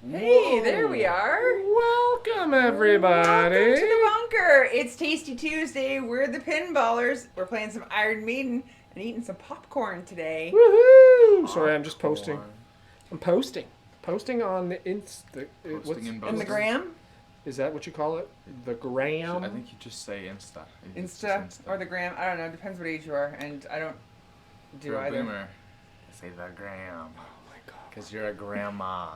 Hey, there we are. Welcome, everybody. Welcome to the bunker. It's Tasty Tuesday. We're the Pinballers. We're playing some Iron Maiden and eating some popcorn today. Woohoo! Sorry, I'm just posting. I'm posting. Posting on the Insta. In the gram? Is that what you call it? The gram? I think you just say Insta. Insta or the gram? I don't know. Depends what age you are. And I don't do you're either. A boomer. Say the gram. Oh my god. Because you're a grandma.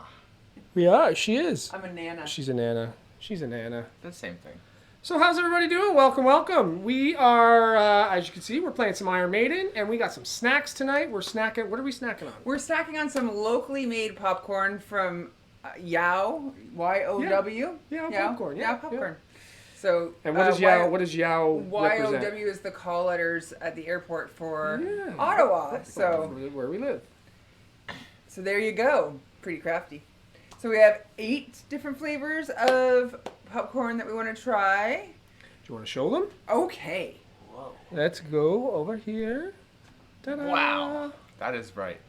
Yeah, she is. I'm a nana. She's a nana. She's a nana. The same thing. So how's everybody doing? Welcome, welcome. We are, as you can see, we're playing some Iron Maiden, and we got some snacks tonight. We're snacking. What are we snacking on? We're snacking on some locally made popcorn from YOW. Y-O-W. Yeah, YOW? popcorn. Yeah, popcorn. So, And what does YOW? What does YOW represent? YOW is the call letters at the airport for Yeah. Ottawa. So where we live. So there you go. Pretty crafty. So we have 8 different flavors of popcorn that we want to try. Do you want to show them? Okay. Whoa. Let's go over here. Ta-da. Wow. That is right.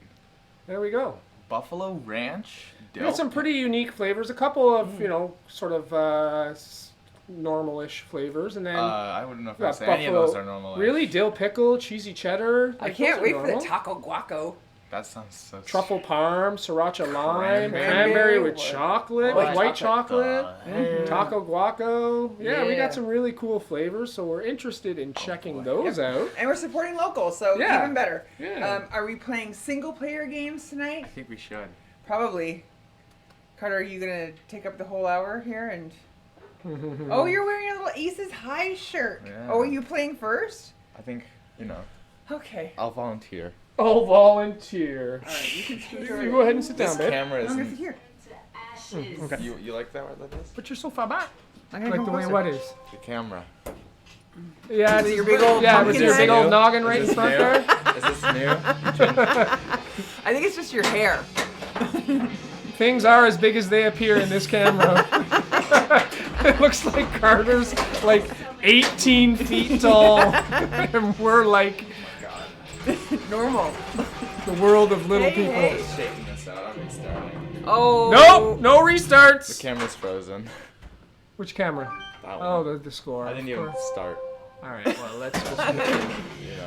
There we go. Buffalo Ranch. We got some pretty unique flavors. A couple of, sort of normal-ish flavors, and then I wouldn't know if we I got say any of buffalo- those are normal. Really, dill pickle, cheesy cheddar. I like, can't those are wait for normal. the taco guaco. That sounds so. Truffle parm, sriracha lime, Cranberry. cranberry with What? chocolate, with white chocolate, Mm-hmm. taco guaco. Yeah, we Yeah. got some really cool flavors, so we're interested in checking those out. And we're supporting local, so Yeah. even better. Yeah. Are we playing single-player games tonight? I think we should. Probably. Carter, are you going to take up the whole hour here? And oh, you're wearing a little Aces High shirt. Yeah. Oh, are you playing first? I think, Okay. I'll volunteer. Oh, volunteer. All right, you can scoot You go ahead and sit This down, babe. camera I'm going to is. sit here. Okay. You like that where that is? But you're so far back. I'm gonna Like come the way closer. what is? The camera. Yeah, With your big old with pumpkin your big head? old noggin right Is in this front new? there. Is this new? I think it's just your hair. Things are as big as they appear in this camera. It looks like Carter's like 18 feet tall, and we're like Normal. the world of little Hey, people. hey. Shaking this out. I'm restarting. Oh. Nope, no The restarts. camera's frozen. Which camera? That Oh, one. the score. I didn't of even course. start. All right, well let's just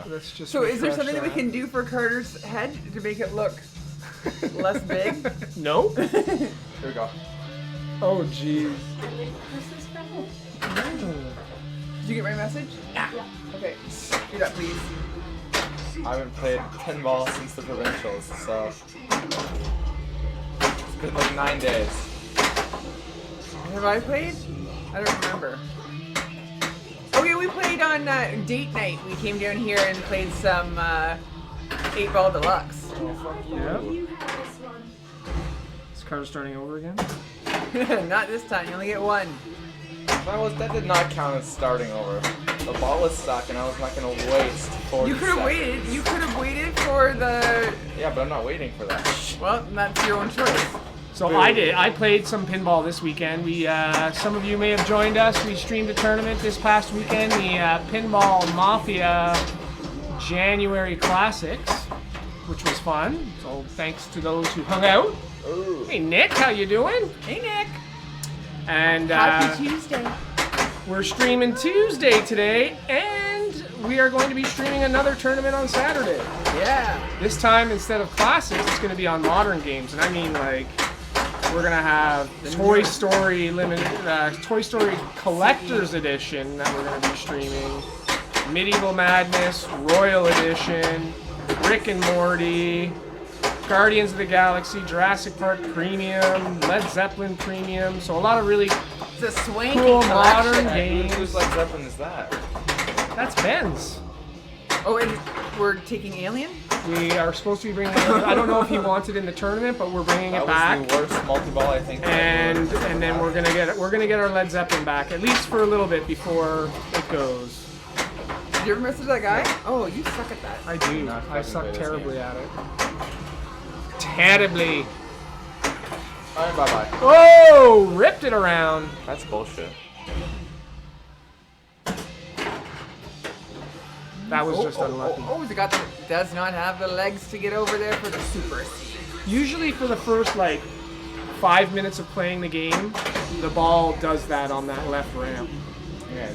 let's just. So is there refresh something that we can do for Carter's head to make it look less big? Nope. Here we go. Oh jeez. Did you get my message? Yeah. Okay. Do that, please. I haven't played pinball since the provincials, so it's been like 9 days. Have I played? I don't remember. Okay, we played on date night. We came down here and played some 8-Ball Deluxe. Yeah. Is Carter starting over again? Not this time. You only get one. That did not count as starting over. The ball was stuck, and I was not gonna waste 40 You could have seconds. waited. You could have waited for the. Yeah, but I'm not waiting for that. Well, that's your own choice. So I did. I played some pinball this weekend. We, some of you may have joined us. We streamed a tournament this past weekend, the Pinball Mafia January Classics, which was fun. So thanks to those who hung out. Ooh. Hey Nick, how you doing? Hey, Nick. And Happy Tuesday. we're streaming Tuesday today, and we are going to be streaming another tournament on Saturday. Yeah. This time, instead of classics, it's going to be on modern games, and I mean like. We're gonna have Toy Story Toy Story Collector's Edition that we're gonna be streaming, Medieval Madness Royal Edition, Rick and Morty, Guardians of the Galaxy, Jurassic Park Premium, Led Zeppelin Premium. So a lot of really It's a swanky cool collection. modern Hey, games. whose Led Zeppelin is that? That's Ben's. Oh, and we're taking Alien? We are supposed to be bringing it. I don't know if he wants it in the tournament, but we're bringing That it was back. the worst multi-ball I think. And then we're gonna get our Led Zeppelin back, at least for a little bit before it goes. Did you ever message that guy? Oh, you suck at that. I do. Not I fucking suck good at terribly this at it. Terribly. Alright, bye-bye. Oh, ripped it around. That's bullshit. That was just unlucky. Oh, the guy does not have the legs to get over there for the Super C. Usually for the first like 5 minutes of playing the game, the ball does that on that left ramp. Yeah,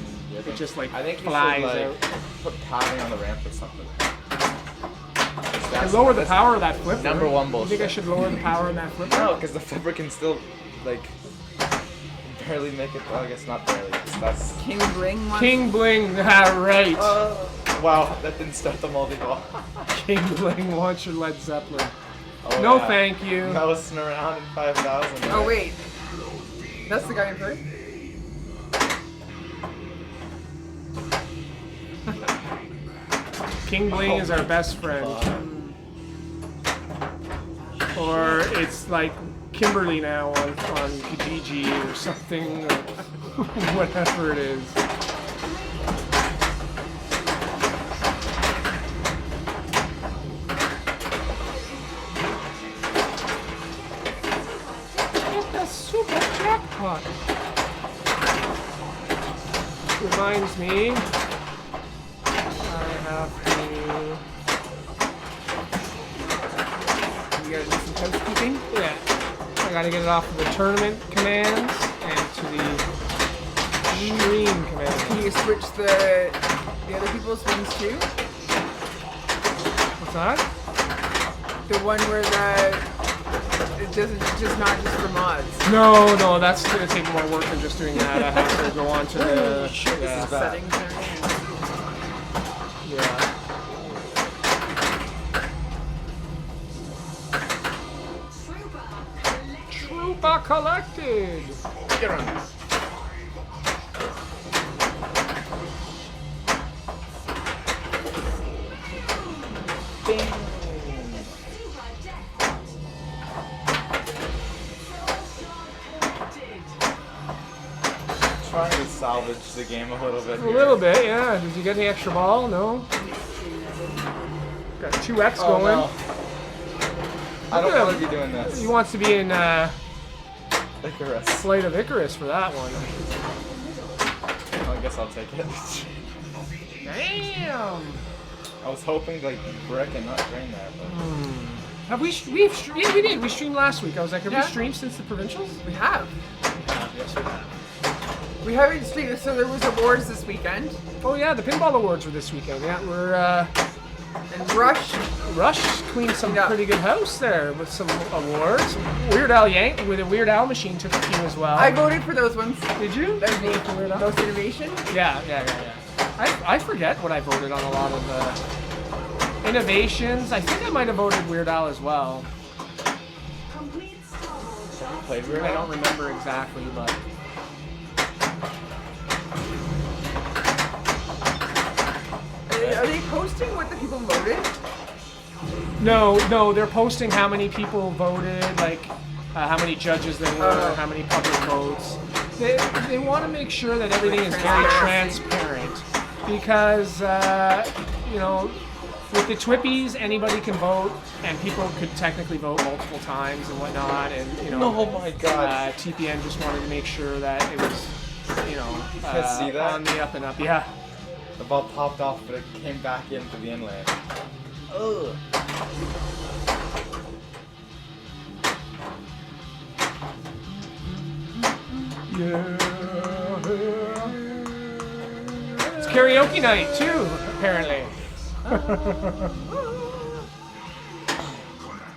It just like I think you flies should out. like put padding on the ramp or something. And lower the power of that flipper. Number one You bullshit. think I should lower the power of that flipper? No, because the flipper can still like barely make it. Well, I guess not barely. That's. King Bling one. King Bling, right. Wow, that didn't start the multi-ball. King Bling, launch your Led Zeppelin. Oh, No, yeah. thank you. Bouncing around in 5,000. Oh wait, that's the guy in first. King Bling is our best friend. Or it's like Kimberly now on Kijiji or something, or whatever it is. Get the super jackpot. Reminds me, I have to. You gotta do some housekeeping. Yeah. I gotta get it off of the tournament commands and to the stream commands. Can you switch the other people's ones too? What's that? The one where it doesn't just not just for mods. No, that's gonna take more work than just doing that. I have to go on to the yeah. Settings and everything. Yeah. Troopa collected. Get on. Trying to salvage the game a little bit. A little bit, yeah. Did you get the extra ball? No. Got 2x Oh, going. no. I don't Look at want to him. be doing this. He wants to be in Icarus. Flight of Icarus for that one. Well, I guess I'll take it. Damn. I was hoping to like brick and not drain there, but Have we? Yeah, we did. We streamed last week. I was like, have Yeah. we streamed since the provincials? We have. Yes, we have. We haven't streamed, so there was awards this weekend. Oh yeah, the pinball awards were this weekend. Yeah, we're And Rush. Rush cleaned some Yeah. pretty good house there with some awards. Weird Al Yank with a Weird Al machine took a few as well. I voted for those ones. Did you? That was neat. For Weird Al? Most innovation. Yeah. I forget what I voted on a lot of the innovations. I think I might have voted Weird Al as well. played Weird I Al? don't remember exactly, but. Are they posting what the people voted? No, they're posting how many people voted, like how many judges there were, how many public votes. They want to make sure that everything is very transparent because, you know, with the Twippies, anybody can vote, and people could technically vote multiple times and whatnot, and, you know, Oh my god. TPN just wanted to make sure that it was, you know, Can't see that? on the up and up. Yeah. The ball popped off, but it came back into the inland. Ugh. It's karaoke night too, apparently.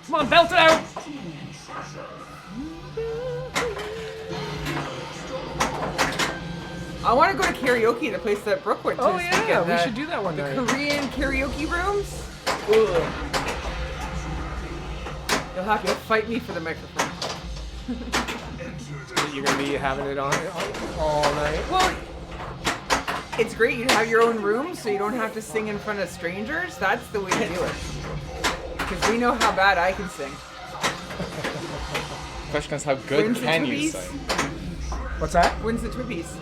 Come on, belt it out! I want to go to karaoke, the place that Brooke went to Oh this yeah, weekend. we should do that one The night. Korean karaoke rooms. Ugh. You'll have to fight me for the microphone. You're gonna be having it on all night. Well, it's great. You have your own room, so you don't have to sing in front of strangers. That's the way to do it. Because we know how bad I can sing. Question is, how good When's the can you Twippies? sing? What's that? When's the Twippies?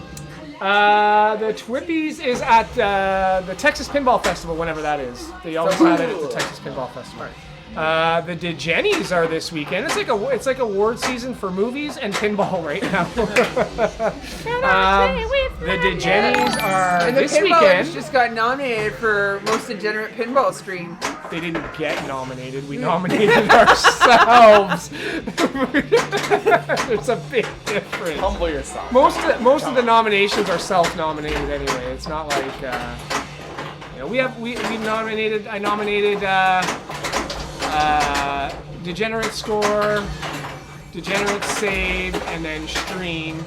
The Twippies is at the Texas Pinball Festival, whenever that is. They always have it at the Texas Pinball Festival. The DeGennies are this weekend. It's like award season for movies and pinball right now. The DeGennies are And the this Pinballers weekend. just got nominated for Most Degenerate Pinball Stream. they didn't get nominated. We nominated ourselves. There's a big difference. Humble yourself. Most of the nominations are self-nominated anyway. It's not like we nominated. I nominated Degenerate Score, Degenerate Save, and then Stream.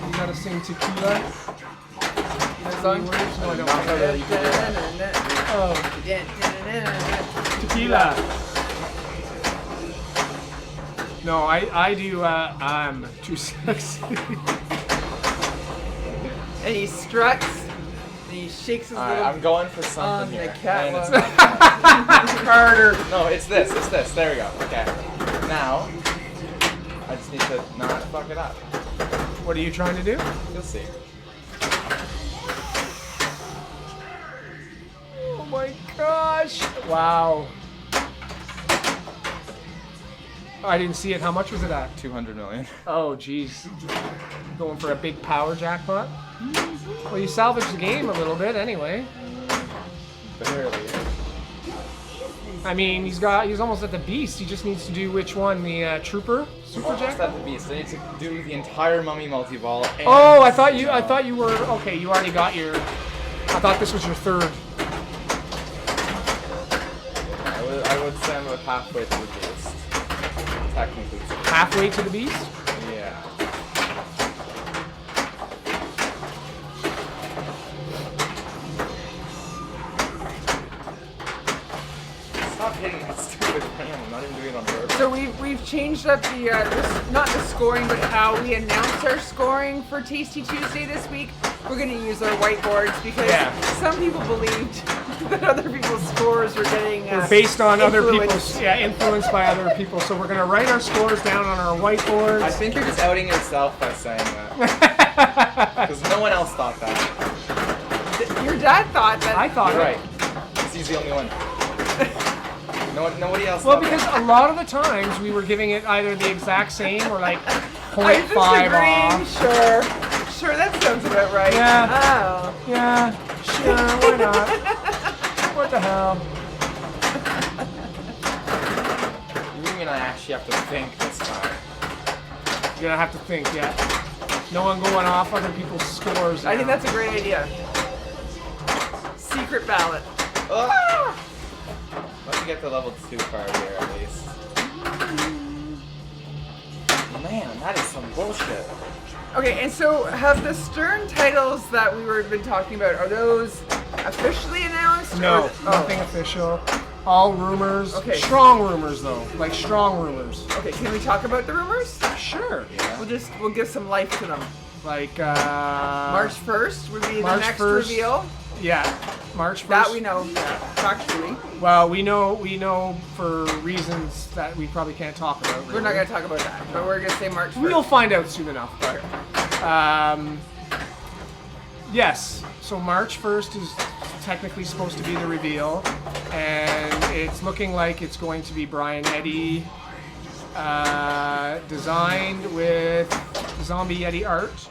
You gotta sing Tequila. Song? No, I don't. Not really. Oh, Tequila. No, I do. I'm too sexy. And he struts, and he shakes his little I'm going for on something the here. catwalk. Carter. No, it's this. It's this. There we go. Okay. Now, I just need to not fuck it up. What are you trying to do? You'll see. Oh my gosh! Wow. I didn't see it. How much was it at? 200 million. Oh, jeez. Going for a big power jackpot? Well, you salvaged the game a little bit anyway. Barely. I mean, he's almost at the beast. He just needs to do which one? The trooper super Almost jackpot? at the beast. I need to do the entire mummy multi-ball. And Oh, I thought you were okay. You already got your. I thought this was your third. I would say I'm about halfway to the beast. Technically. Halfway to the beast. Yeah. Stop hitting that stupid fan. I'm not even doing it on purpose. So we've changed up the not the scoring, but how we announce our scoring for Tasty Tuesday this week. We're gonna use our whiteboards because some people believed that other people's scores were getting Based on other influenced. people's, influenced by other people. So we're gonna write our scores down on our whiteboards. I think you're just outing yourself by saying that. Because no one else thought that. Your dad thought that. I thought You're it. right. Because he's the only one. Nobody else Well, thought because that. a lot of the times we were giving it either the exact same or like I 0.5 off. disagree. Sure, that sounds about right. Yeah. Oh. Yeah, sure, why not? What the hell? You mean I actually have to think this time? You're gonna have to think, yeah. No one going off other people's scores. I think now. that's a great idea. Secret ballot. Ah! Let me get the level 2 card here at least. Man, that is some bullshit. Okay, and so have the Stern titles that we were been talking about, are those officially announced? No, or- nothing official. All rumors. Okay. Strong rumors though, like strong rumors. Okay, can we talk about the rumors? Sure. Yeah. We'll give some life to them. Like March 1st would be March the next 1st. reveal. Yeah, March 1st. That we know factually. Well, we know for reasons that we probably can't talk about. Really. We're not gonna talk about that, but we're gonna say March 1st. We'll find out soon enough. But yes, so March 1st is technically supposed to be the reveal, and it's looking like it's going to be Brian Eddy designed with Zombie Yeti art,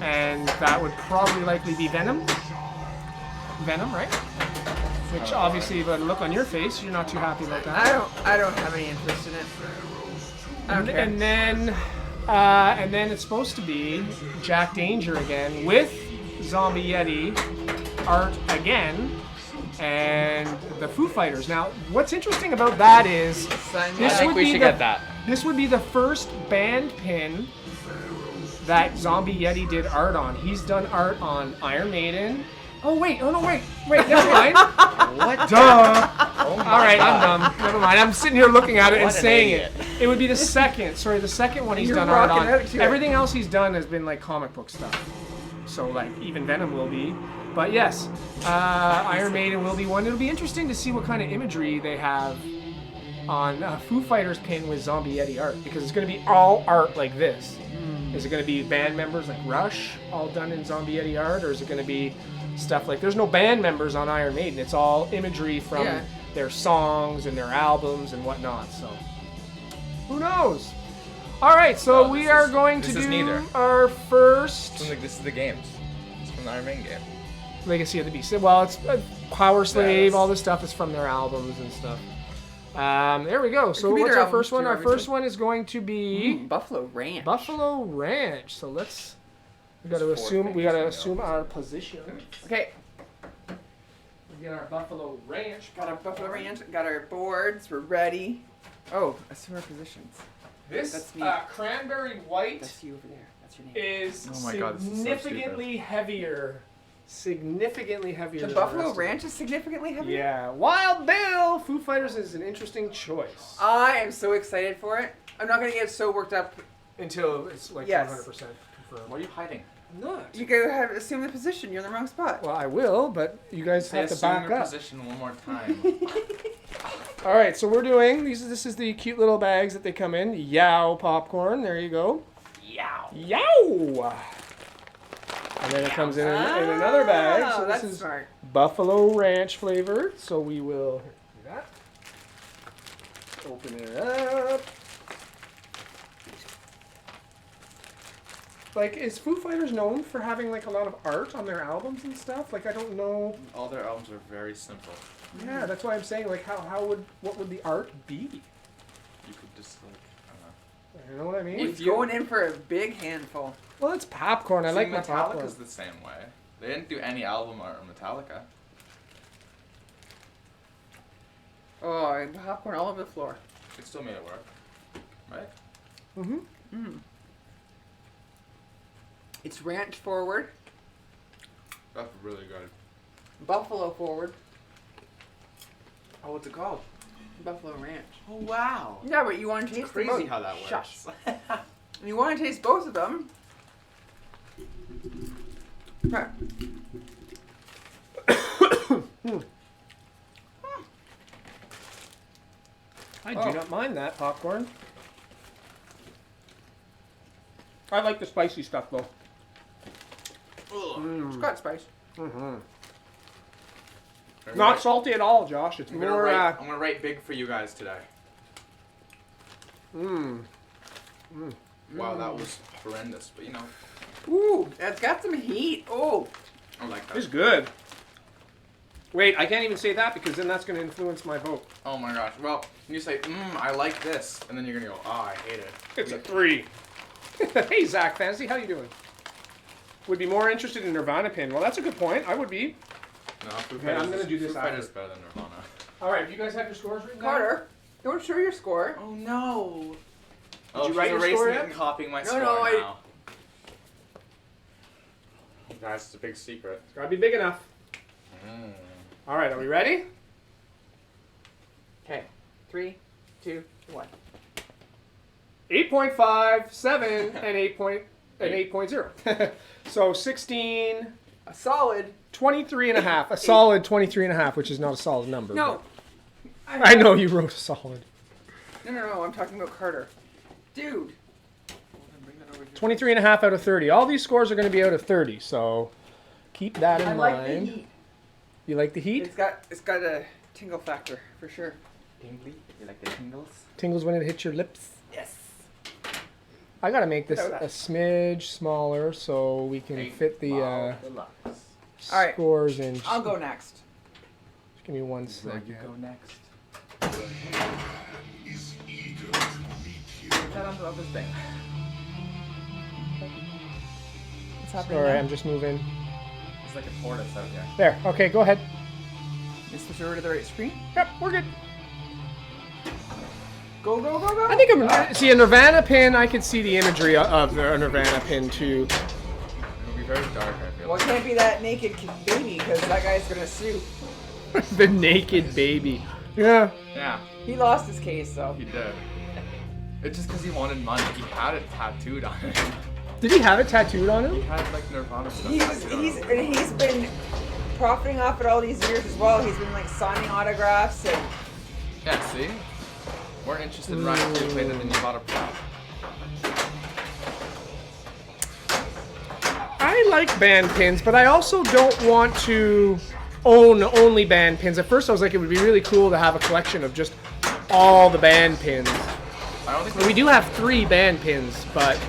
and that would probably likely be Venom. Venom, right? Which obviously, by the look on your face, you're not too happy about that. I don't have any interest in it. I don't care. And then it's supposed to be Jack Danger again with Zombie Yeti art again, and the Foo Fighters. Now, what's interesting about that is Sign me I up. think we should get that. This would be the first band pin that Zombie Yeti did art on. He's done art on Iron Maiden. Oh no, wait, never mind. What? Duh. Oh my All right, God. I'm dumb. Never mind. I'm sitting here looking at it and What an saying idiot. it. It would be the second. Sorry, the second one he's You're done art rocking on. out to it. Everything else he's done has been like comic book stuff. So like even Venom will be. But yes, Iron Maiden will be one. It'll be interesting to see what kind of imagery they have on Foo Fighters pin with Zombie Yeti art, because it's going to be all art like this. Is it going to be band members like Rush all done in Zombie Yeti art, or is it going to be stuff like, there's no band members on Iron Maiden, it's all imagery from their songs and their albums and whatnot, so who knows? Alright, so we are going to this is do neither. our first... This is the games. It's from the Iron Maiden game. Legacy of the Beast. Well, it's Power Slave. Yeah, All this stuff is from their albums and stuff. There we go. So could be what's their our first one? albums, Our too, first one is going to be Buffalo Ranch. Buffalo Ranch. So let's. We got to There's four assume. We got to things, assume our position. Okay, We get our Buffalo Ranch. got our Buffalo Ranch, got our boards, we're ready. Oh, assume our positions. This That's me. cranberry white That's you over there. That's your name. is Oh my God, this is so significantly heavier. Significantly heavier. The than Buffalo rest of Ranch is significantly it. heavier? Yeah, Wild Bill. Foo Fighters is an interesting choice. I am so excited for it. I'm not going to get so worked up. Until it's like Yes. 100% confirmed. What are you hiding? I'm not. You go have assume the position. You're in the wrong spot. Well, I will, but you guys Say have to assume back your up. position one more time. All right, so we're doing these. This is the cute little bags that they come in. YOW popcorn. There you go. Yow. YOW. And then it comes in another bag. So Oh, this that's is smart. Buffalo Ranch flavored. So we will do that. Open it up. Like, is Foo Fighters known for having like a lot of art on their albums and stuff? Like, I don't know. All their albums are very simple. Yeah, that's why I'm saying, like, what would the art be? You could just like, I don't know. You know what I mean? He's going in for a big handful. Well, it's popcorn. I like my Metallica's popcorn. the same way. They didn't do any album art on Metallica. Oh, popcorn all over the floor. It still made it work, right? Mm-hmm. Mm. It's ranch forward, That's really good. buffalo forward, Oh, what's it called? buffalo ranch. Oh wow. Yeah, but you want to taste them Crazy both. how that works. Shush. You want to taste both of them. Okay. I Oh. do not mind that popcorn. I like the spicy stuff though. It's got spice. Mm-hmm. I'm Not gonna- salty at all, Josh. It's I'm gonna more. write, I'm gonna write big for you guys today. Wow, that was horrendous, but you know, Ooh, it's got some heat. Oh, I like that. It's good. Wait, I can't even say that because then that's going to influence my vote. Oh my gosh. Well, you say, I like this, and then you're gonna go, oh, I hate it. It's a 3. Hey, Zach Fantasy, how you doing? Would be more interested in Nirvana pin. Well, that's a good point. I would be. No, Foo Okay, I'm Fighters gonna is- do this Foo after. Fighters is better than Nirvana. All right, you guys have your scores written down? Carter, don't show your score. Oh no. Did you write your score yet? and copying my No, score no, now. Guys, it's a big secret. It's got to be big enough. All right, are we ready? Okay, 3, 2, 1. 8.5, 7, and 8.0. So 16, A solid. 23 and a half. A solid 23 and a half, which is not a solid number. No. but- I know you wrote a solid. No. I'm talking about Carter. Dude. 23 and a half out of 30. All these scores are going to be out of 30, so keep that in I mind. like the heat. You like the heat? It's got a tingle factor for sure. Tingly? You like the tingles? Tingles when it hits your lips. Yes. I got to make this Without a that. smidge smaller so we can fit the Deluxe. All right. scores in. I'll go next. Just give me 1 So second. you go next. Put that on top of this thing. What's happening Sorry, now? I'm just moving. It's like a tortoise out here. There. Okay, go ahead. You switch over to the right screen. Yep, we're good. Go, go, go, go. I think I'm. See, a Nirvana pin, I could see the imagery of the Nirvana pin too. It'll be very dark, I feel. Well, it can't be that naked baby because that guy's gonna sue. The naked baby. Yeah. Yeah, He lost his case, though. he did. It's just because he wanted money. He had it tattooed on him. Did he have it tattooed on He him? had like Nirvana stuff He's tattooed on him. he's been profiting off it all these years as well. He's been like signing autographs and Yeah, see? We're interested in riding two plate and then you bought a prop. I like band pins, but I also don't want to own only band pins. At first, I was like, it would be really cool to have a collection of just all the band pins. I don't think We do have 3 band pins, but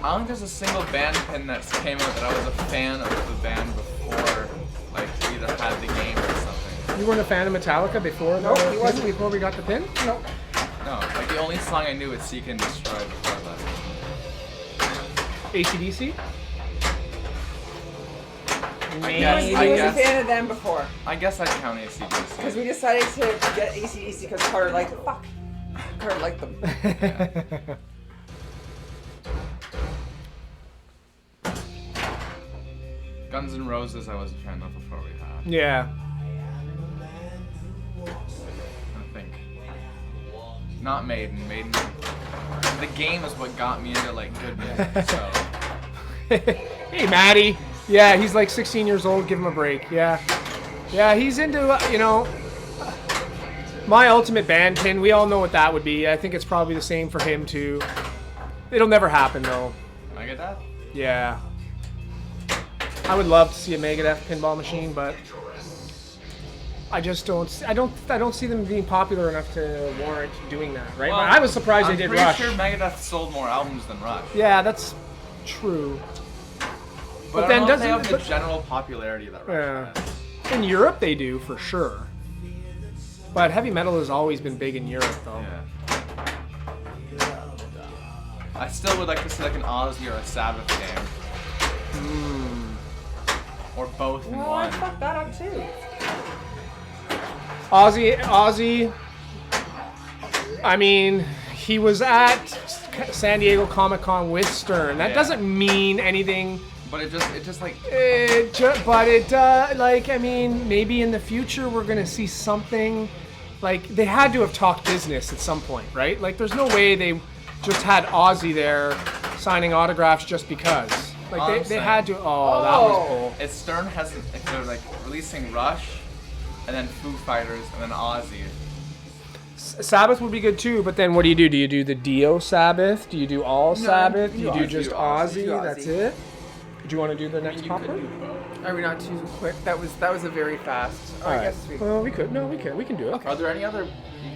I don't think there's a single band pin that's came out that I was a fan of the band before. before, like, we either had the game or something. You weren't a fan of Metallica before Nope, the he wasn't. before we got the pin? Nope. No, like the only song I knew was Seek and Destroy before that. AC/DC? I guess, He I was a guess, fan of them before. I guess I'd count Because AC/DC. we decided to get AC/DC because Carter liked them. Fuck. Carter liked them. Guns N' Roses I was a fan of before we had. Yeah. I think. Not Maiden. Maiden. The game is what got me into like good music. So Hey, Maddie. Yeah, he's like 16 years old. Give him a break. Yeah. Yeah, he's into, my ultimate band pin. We all know what that would be. I think it's probably the same for him, too. It'll never happen, though. Megadeth. Yeah. I would love to see a Megadeth pinball machine, but I just don't. I don't see them being popular enough to warrant doing that, right? Well, but I was surprised they did I'm Rush. pretty sure Megadeth sold more albums than Rush. Yeah, that's true. But I then don't know if they doesn't- have the but- general popularity that Rush Yeah. has. In Europe, they do for sure. But heavy metal has always been big in Europe, though. Yeah. I still would like to see like an Ozzy or a Sabbath game. Or both in Well, I one. fucked that up too. Ozzy. I mean, he was at San Diego Comic-Con with Stern. That Yeah. doesn't mean anything. But it just like I mean, maybe in the future we're gonna see something. Like, they had to have talked business at some point, right? Like, there's no way they just had Ozzy there signing autographs just because. Like, they Honestly. had to. Oh, that was bull. if Stern hasn't, if they're like releasing Rush, and then Foo Fighters, and then Ozzy. Sabbath would be good too, but then what do? Do you do the Dio Sabbath? Do you do all Sabbath? Do you do Ozzy. just Do Ozzy. Ozzy? Do Ozzy. That's it? Do you want to do the next You popper? could do both. Are we not too quick? That was a very fast. Oh, I Alright. guess we. Well, we could. No, we can. We can do it. Are there any other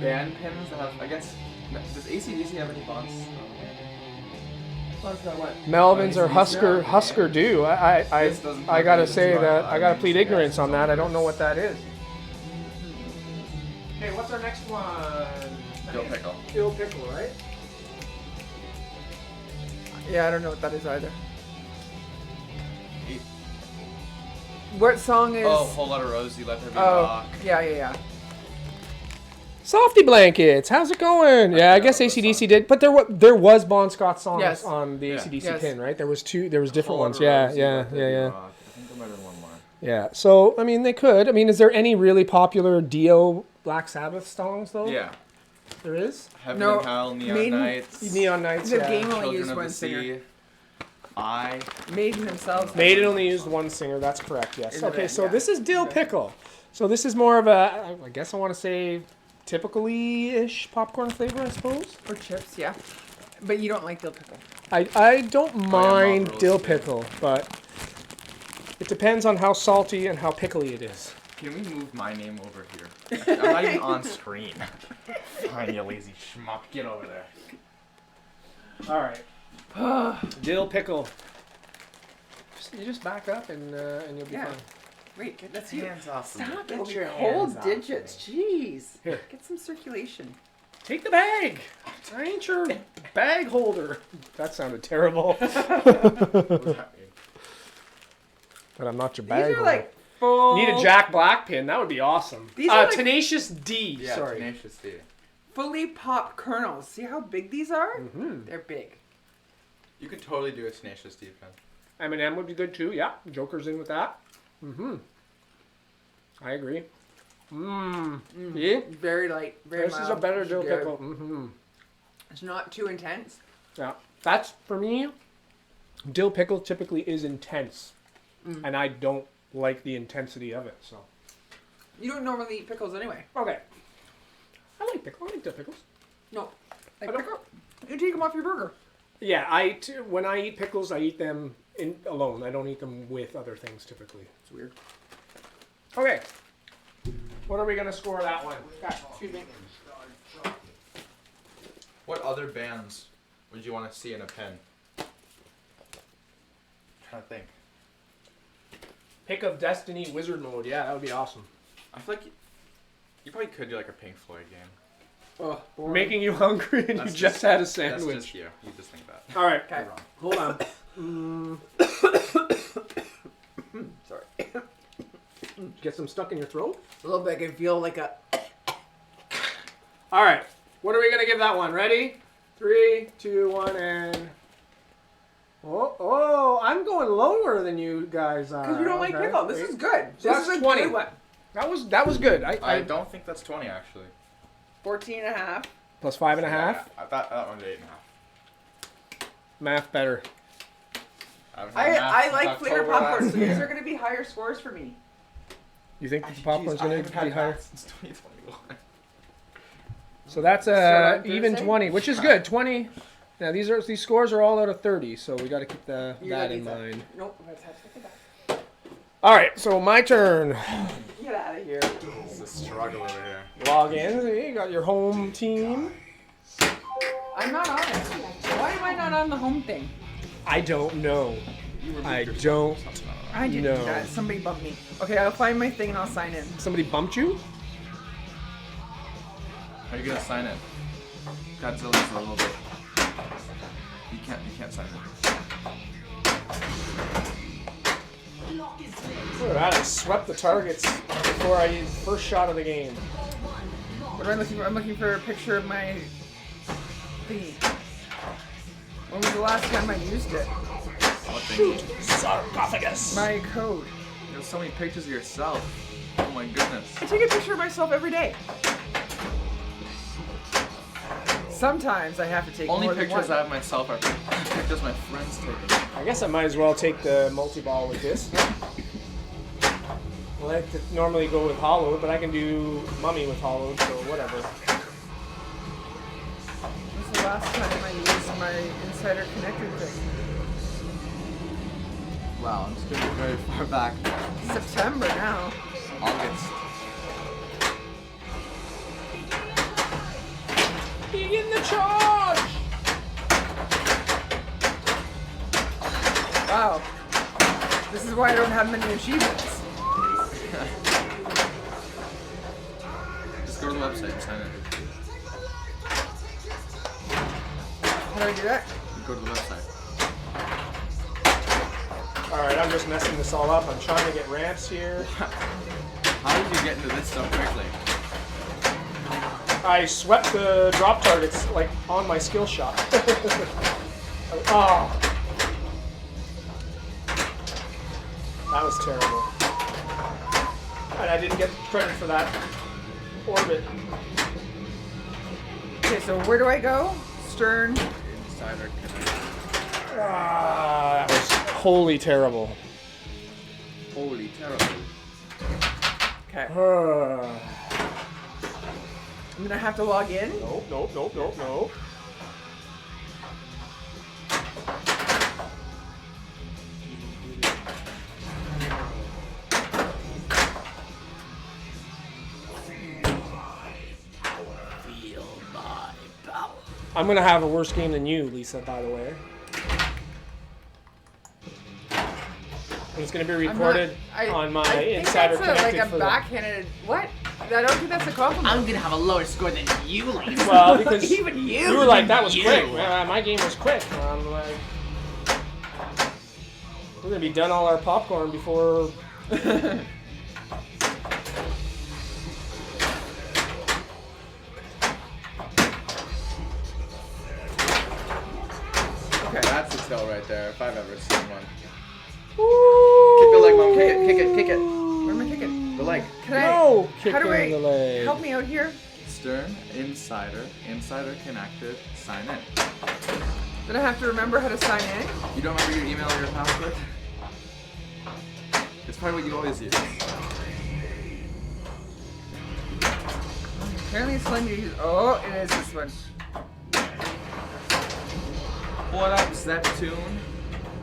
band pins that have? I guess. Does AC/DC have any bonds? Melvins or Husker do. This doesn't I gotta have say any that I gotta bonds. plead ignorance on that. I don't know what that is. Okay, what's our next one? Dill Pickle. Dill Pickle, right? Yeah, I don't know what that is either. Eight. What song is? Oh, Whole Lotta Rosie, Let There Be Oh, Rock. yeah. Softy Blankets, how's it going? Yeah, I guess AC/DC did, but there was Bon Scott songs Yes. on the Yeah. AC/DC Yes. pin, right? There was different Whole ones. Lotta Yeah, Rosie, yeah, Let There yeah, Be yeah. Rock. I think there might have been one more. Yeah. So I mean, they could. I mean, is there any really popular Dio Black Sabbath songs though? Yeah. there is. Heaven No, and Hell, Neon Maiden- Nights. Neon Nights. The yeah. game only Children used of one the singer. Sea. I. Maiden themselves. Maiden only used one singer. That's correct. Yes. In the Okay. band, So yeah. this is Dill Pickle. So this is more of a, I guess I want to say, typically-ish popcorn flavor, I suppose. Or chips, yeah. But you don't like dill pickle. I don't mind roast dill beef. pickle, but it depends on how salty and how pickly it is. Can we move my name over here? I'm not even on screen. Fine, you lazy schmuck. Get over there. All right. Dill pickle. You just back up and you'll be Yeah. fine. Wait, that's you. Hands off me. Stop Get it. your Cold hands off digits. Jeez. Here. Get some circulation. Take the bag. I ain't your bag holder. That sounded terrible. What's happening? But I'm not your These bag are holder. like full. Need a Jack Black pin. That would be awesome. These are like- Tenacious D. Yeah, Sorry. Tenacious D. fully popped kernels. See how big these are? Mm-hmm. They're big. You could totally do a Tenacious D pen. M&M would be good too. Yeah. Joker's in with that. Mm-hmm. I agree. Mmm. Yeah. Very light. Very This is a mild. better It's dill good. pickle. Mm-hmm. It's not too intense. Yeah. That's, for me, dill pickle typically is intense. And I don't like the intensity of it, so. You don't normally eat pickles anyway. Okay. I like pickle. I like dill pickles. No. Like I don't- pickle? You take them off your burger. Yeah, when I eat pickles, I eat them alone. I don't eat them with other things typically. It's weird. Okay. What are we going to score that one? Excuse me. What other bands would you want to see in a pen? I'm trying to think. Pick of Destiny Wizard Mode. Yeah, that would be awesome. I feel like you probably could do like a Pink Floyd game. Oh, making you hungry and That's you just had a sandwich. That's just you. You just think that. All right, Okay. hold on. Sorry. Get some stuck in your throat. A little bit. I can feel like a. All right, what are we gonna give that one? Ready? 3, 2, 1, and. Oh, I'm going lower than you guys are. Because you don't like Okay. pickle. This is good. So This that's is a 20. good one. That was good. I don't think that's 20 actually. 14 and a half. plus 5.5. Yeah, I thought that one was 8.5. Math better. I like flavor popcorn, so these are going to be higher scores for me. You think that the popcorn's going to be higher? Since 2021. So that's on even Thursday? 20, which is good. 20. Now these scores are all out of 30, so we got to keep You that gotta in eat that. mind. Nope. Let's have to take it back. All right, so my turn. Get out of here. It's a struggle over here. Log in. See, you got your home team. I'm not on it. Why am I not on the home thing? I don't know. I don't. I didn't No. do that. Somebody bumped me. Okay, I'll find my thing and I'll sign in. Somebody bumped you? How are you gonna sign in? Godzilla's a little bit. You can't sign in. Look at that. I swept the targets before I used first shot of the game. What am I looking for? I'm looking for a picture of my thingy. When was the last time I used it? What thing? Sarcophagus. My code. You have so many pictures of yourself. Oh my goodness. I take a picture of myself every day. Sometimes I have to take Only more than pictures one. I have myself are pictures my friends take. I guess I might as well take the multi-ball with this. I like to normally go with hollowed, but I can do mummy with hollowed, so whatever. This is the last time I used my insider connected thing. Wow, I'm just going very far back. September now. August. Begin the charge! Wow. This is why I don't have many achievements. Just go to the website and sign in. How do I do that? Go to the website. Alright, I'm just messing this all up. I'm trying to get ramps here. How did you get into this so quickly? I swept the drop targets, like, on my skill shot. Oh. That was terrible. And I didn't get credit for that orbit. Okay, so where do I go? Stern. Insider connect. Ah, that was wholly terrible. Holy terrible. Okay. Nope, I'm gonna have to log in. nope. I'm gonna have a worse game than you, Lisa, by the way. And it's gonna be recorded on my Insider that's Connected like a for backhanded. What? I don't think that's a compliment. I'm gonna have a lower score than you, Lisa. Well, because Even you. you were like, that was You. quick. My game was quick. I'm like, we're gonna be done all our popcorn before. Okay. That's a tail right there, if I've ever seen one. Woo! Kick the leg, Mom. Kick it. Where am I kicking? The leg. Can I? No, How kicking do I the leg. help me out here? Stern, insider connected, sign in. Did I have to remember how to sign in? You don't remember your email or your password? It's probably what you always use. Apparently it's letting me use. Oh, it is this one. What up, Zeptune?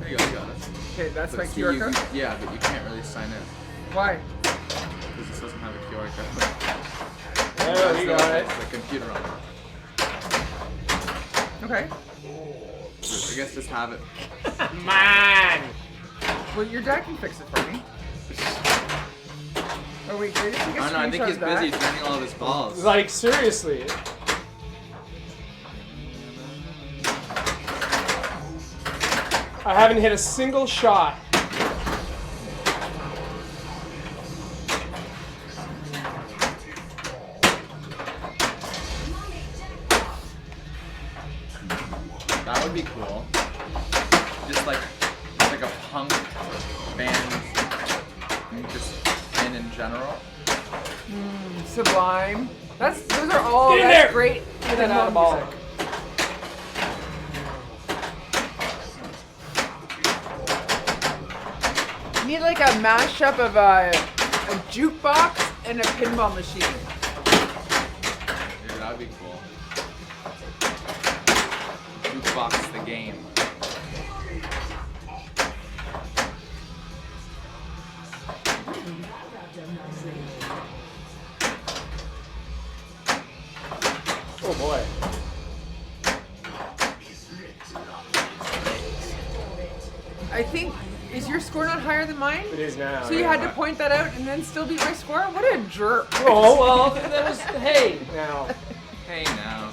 There you go, you got it. Okay, that's But my see, QR you- code. Yeah, but you can't really sign in Why? because this doesn't have a QR code. There, you got it. The computer on it. Okay. I guess just have it. Man! Well, your dad can fix it for me. Oh wait, can I just take a I don't know, I think screenshot he's of that? busy draining all of his balls. Like, seriously. I haven't hit a single shot. That would be cool. Just like a punk band, just in general. Sublime. Those are all Get in that's there! great. Get that out of the ball. You need like a mashup of a jukebox and a pinball machine. Dude, that'd be cool. Jukebox the game. Oh boy. I think, is your score not higher than mine? It is now. So you had to point that out and then still beat my score? What a jerk. Oh, well, that was. Hey, now. Hey now.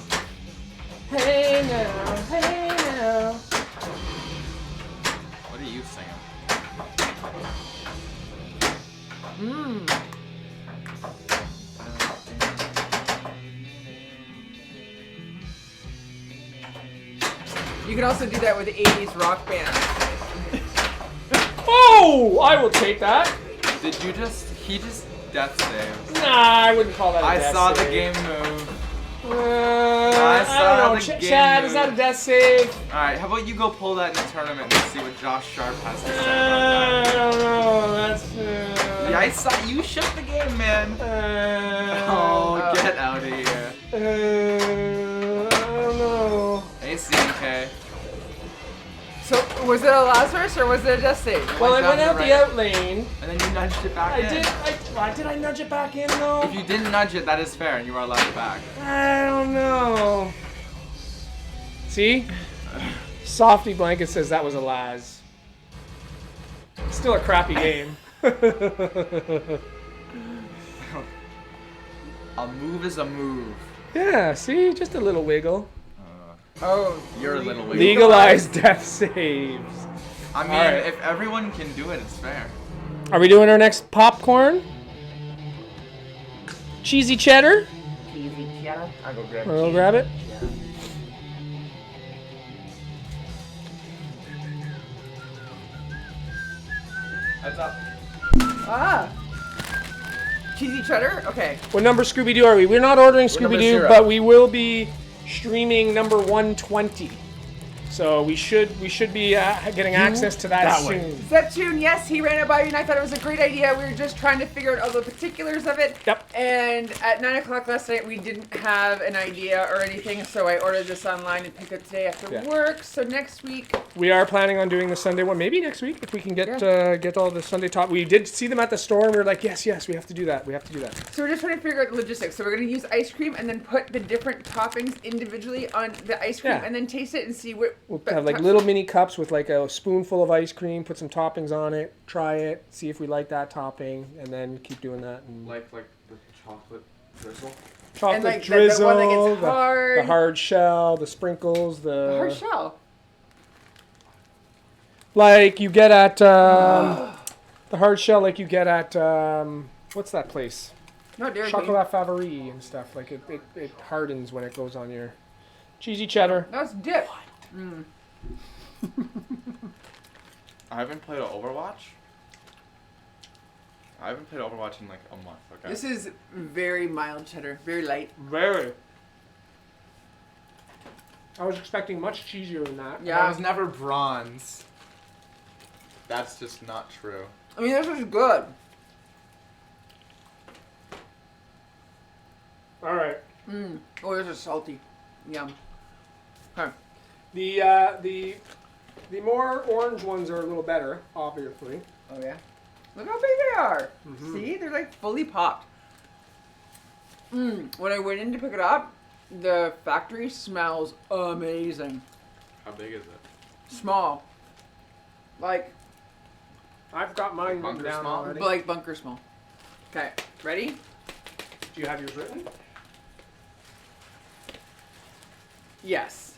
Hey, now. Hey, now. What are you singing? You can also do that with 80s rock bands. Oh, I will take that. Did you just, he just death saved. Nah, I wouldn't call that a I death saw the save. game move. I saw don't know. the game Chad, is that a move. death save? Alright, how about you go pull that in the tournament and see what Josh Sharp has to say I about don't know. That's. that. Yeah, I saw, you shook the game, man. Oh, get out of here. I don't know. ACK. So, was it a Lazarus or was it a death save? Well, I down went the out right. the out lane. And then you nudged it back in. Why did I nudge it back in though? If you didn't nudge it, that is fair, and you are allowed it back. I don't know. See? Softy Blanket says that was a Laz. Still a crappy game. A move is a move. Yeah, see? Just a little wiggle. Oh, You're a little weird. Legalized death saves. I mean, Alright. if everyone can do it, it's fair. Are we doing our next popcorn? Cheesy cheddar? I'll go grab We'll grab it. Heads up. Ah. Cheesy cheddar? Okay. What number Scooby-Doo are we? We're not ordering number Scooby-Doo, 0. but we will be streaming number 120. So we should be getting access to that soon. Zeptune, yes, he ran it by me and I thought it was a great idea. We were just trying to figure out all the particulars of it. Yep. And at 9 o'clock last night, we didn't have an idea or anything, so I ordered this online and picked it today after Yeah. work. So next week, We are planning on doing the Sunday one, maybe next week if we can get all the Sunday top. We did see them at the store and we were like, yes, we have to do that. We have to do that. so we're just trying to figure out the logistics. So we're going to use ice cream and then put the different toppings individually on the ice cream Yeah. and then taste it and see what. We'll have like little mini cups with like a spoonful of ice cream, put some toppings on it, try it, see if we like that topping, and then keep doing that. And Like the chocolate drizzle. chocolate And like drizzle, the one that gets hard. the hard shell, the sprinkles, the Hard shell. like you get at the hard shell, like you get at what's that place? No, Dairy Queen. Chocolat Favori and stuff. Like it hardens when it goes on your cheesy cheddar. That's dip. I haven't played Overwatch. I haven't played Overwatch in like a month, okay? This is very mild cheddar, very light. Very. I was expecting much cheesier than that. Yeah. I was never bronze. That's just not true. I mean, this is good. All right. Oh, this is salty. Yum. Okay. The more orange ones are a little better, obviously. Oh yeah. Look how big they are. See, they're like fully popped. When I went in to pick it up, the factory smells amazing. How big is it? Small. Like I've got mine Bunker down small? already. like bunker small. Okay, ready? Do you have yours written? Yes.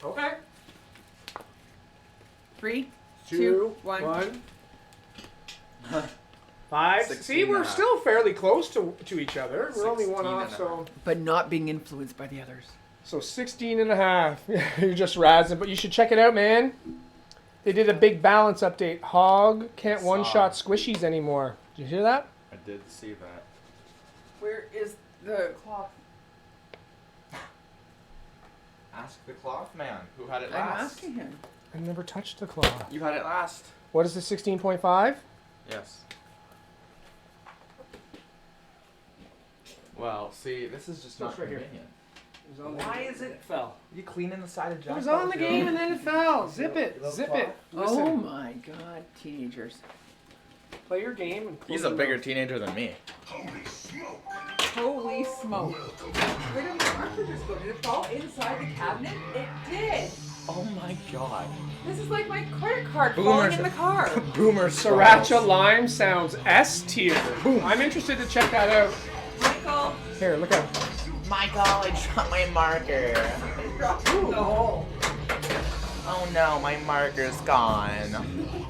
Okay. 3, 2, 2, 1. 5. 16 See, we're and a half. still fairly close to each other. We're only 1 16 off, and a so... But not being influenced by the others. So 16 and a half. You're just razzing, but you should check it out, man. They did a big balance update. Hog can't one-shot squishies anymore. Did you hear that? I did see that. Where is the cloth? Ask the cloth man who had it I'm last. asking him. I never touched the claw. You had it last. What is the 16.5? Yes. Well, see, this is just not right here. convenient. Why is it fell? You cleaning the side of It Jack? was on the game and then it fell. Zip it. Zip it. Listen, Oh my god, teenagers. play your game. And He's a bigger teenager than me. Holy smoke. Where did my marker just go? Did it fall inside the cabinet? It did. Oh my god. This is like my credit card Boomers. falling in the car. Boomer Sriracha lime sounds S tier. I'm interested to check that out. Michael. Here, look out. Michael, I dropped my marker. Dropped it in the hole. Oh no, my marker's gone.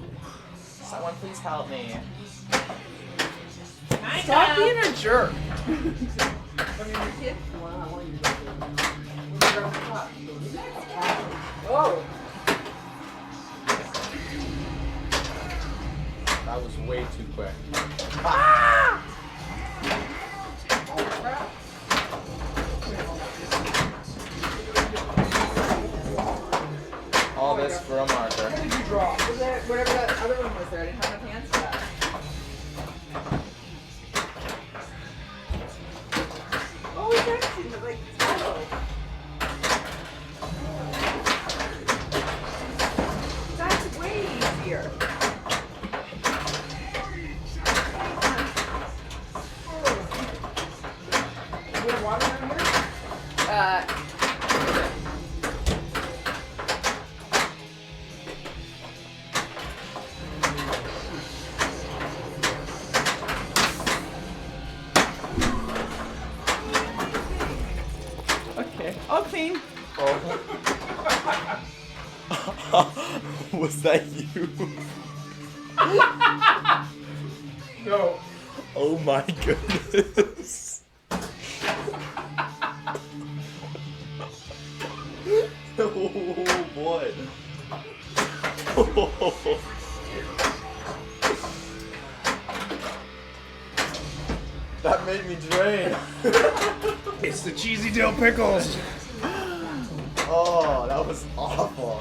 Someone please help me. Stop being a jerk. Oh. That was way too quick. Ah! Oh crap. All this for a marker. What did you draw? Was that whatever that other one was there? I didn't have enough hands for that. Oh, it's actually like hollow. That's way easier. You have water down here? Okay, I'll clean. Was that you? No. Oh my goodness. Oh boy. That made me drain. It's the cheesy dill pickles. Oh, that was awful.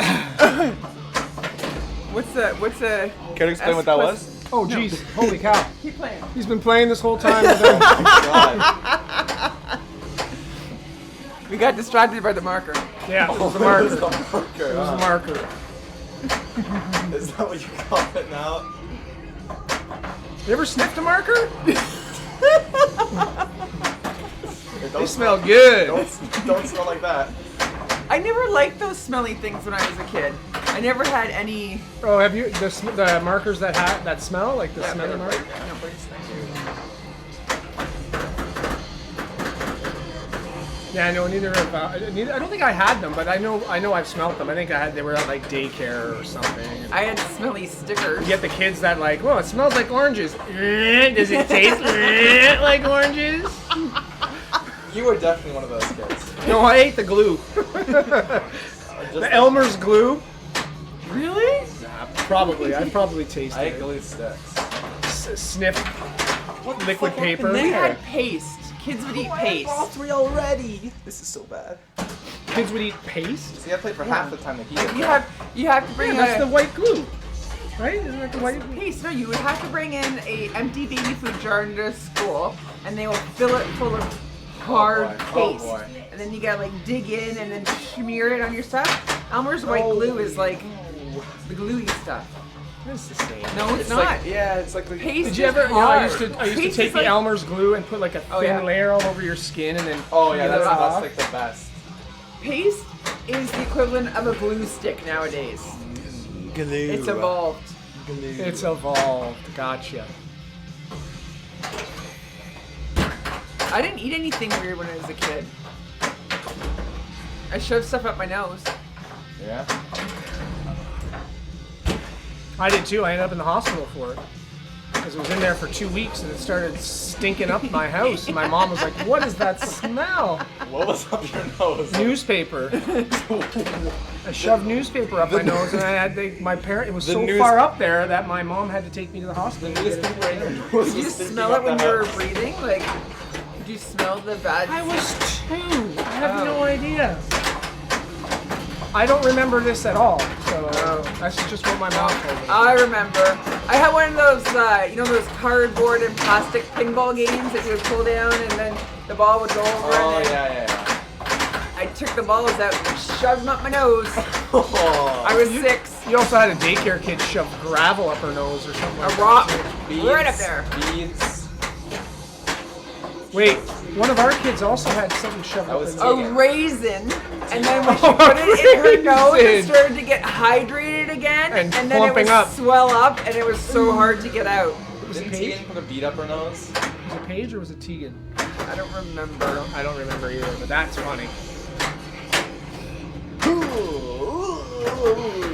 What's the Can you explain what that was? Oh, jeez. Holy cow. Keep playing. He's been playing this whole time. With Oh my god. We got distracted by the marker. yeah, it was the marker. It It was the marker, was the huh? marker. Is that what you call it now? You ever sniffed a marker? They They smell good. Don't smell like that. I never liked those smelly things when I was a kid. I never had any. Oh, have you the markers that smell like the smelly marker? Yeah, no, neither have. I don't think I had them, but I know I've smelt them. I think they were at like daycare or something. I had smelly stickers. You get the kids that like, well, it smells like oranges. Does it taste like oranges? You were definitely one of those kids. No, I ate the glue. The Elmer's glue. Really? Probably. I'd probably taste I it. ate glue sticks. Sniff liquid paper. They had paste. Kids would eat paste. three already. This is so bad. Kids would eat paste. See, I played for half the time that he did. You have to bring Yeah, that's a the white glue, right? Isn't that the white? paste. No, you would have to bring in a empty baby food jar into school, and they will fill it full of hard boy. Oh, paste. boy. And then you gotta like dig in and then smear it on your stuff. Elmer's white glue is like the gluey stuff. It's the same. No, it's not. Like, yeah, it's like the. Paste Did you ever? is You know, I hard. used to Paste take is the like- Elmer's glue and put like a thin Oh, yeah. layer all over your skin, and then Oh yeah, peel that's it off. like the best. Paste is the equivalent of a glue stick nowadays. Glue. It's evolved. It's evolved. Gotcha. I didn't eat anything weird when I was a kid. I shoved stuff up my nose. Yeah. I did too. I ended up in the hospital for it. Because it was in there for 2 weeks and it started stinking up my house. And my mom was like, what is that smell? What was up your nose? Newspaper. I shoved newspaper up my nose and I had my parent. It was The so news- far up there that my mom had to take me to the hospital. The newspaper in your nose. Did you smell it when you were breathing? Like, did you smell the bad? I was 2. I have no idea. I don't remember this at all. So that's just what my mom told me. I remember. I had one of those, you know, those cardboard and plastic pinball games that you would pull down and then the ball would go over. Oh, and then yeah. I took the balls out and shoved them up my nose. I was 6. You also had a daycare kid shove gravel up her nose or something. A like rock that, right up there. Beads. too. Wait, one of our kids also had something shoved That up was her nose. A raisin, and then when she put it in her nose, it started to get hydrated again, And then it plumping would up. swell up, and it was so hard to get out. Was it Didn't Paige? Tegan put a bead up her nose? Was it Paige or was it Tegan? I don't remember. I don't remember either, but that's funny.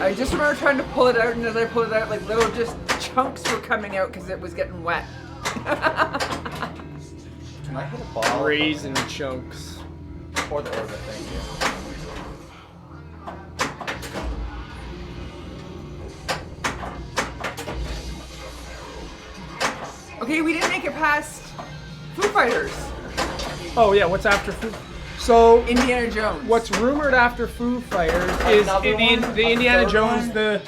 I just remember trying to pull it out, and as I pulled it out, like little just chunks were coming out because it was getting wet. Can I hit a ball? Raisin chunks. Or the orbit, thank you. Okay, we didn't make it past Foo Fighters. Oh yeah, what's after Foo? So Indiana Jones. what's rumored after Foo Fighters is Another one? the Indiana A third Jones one?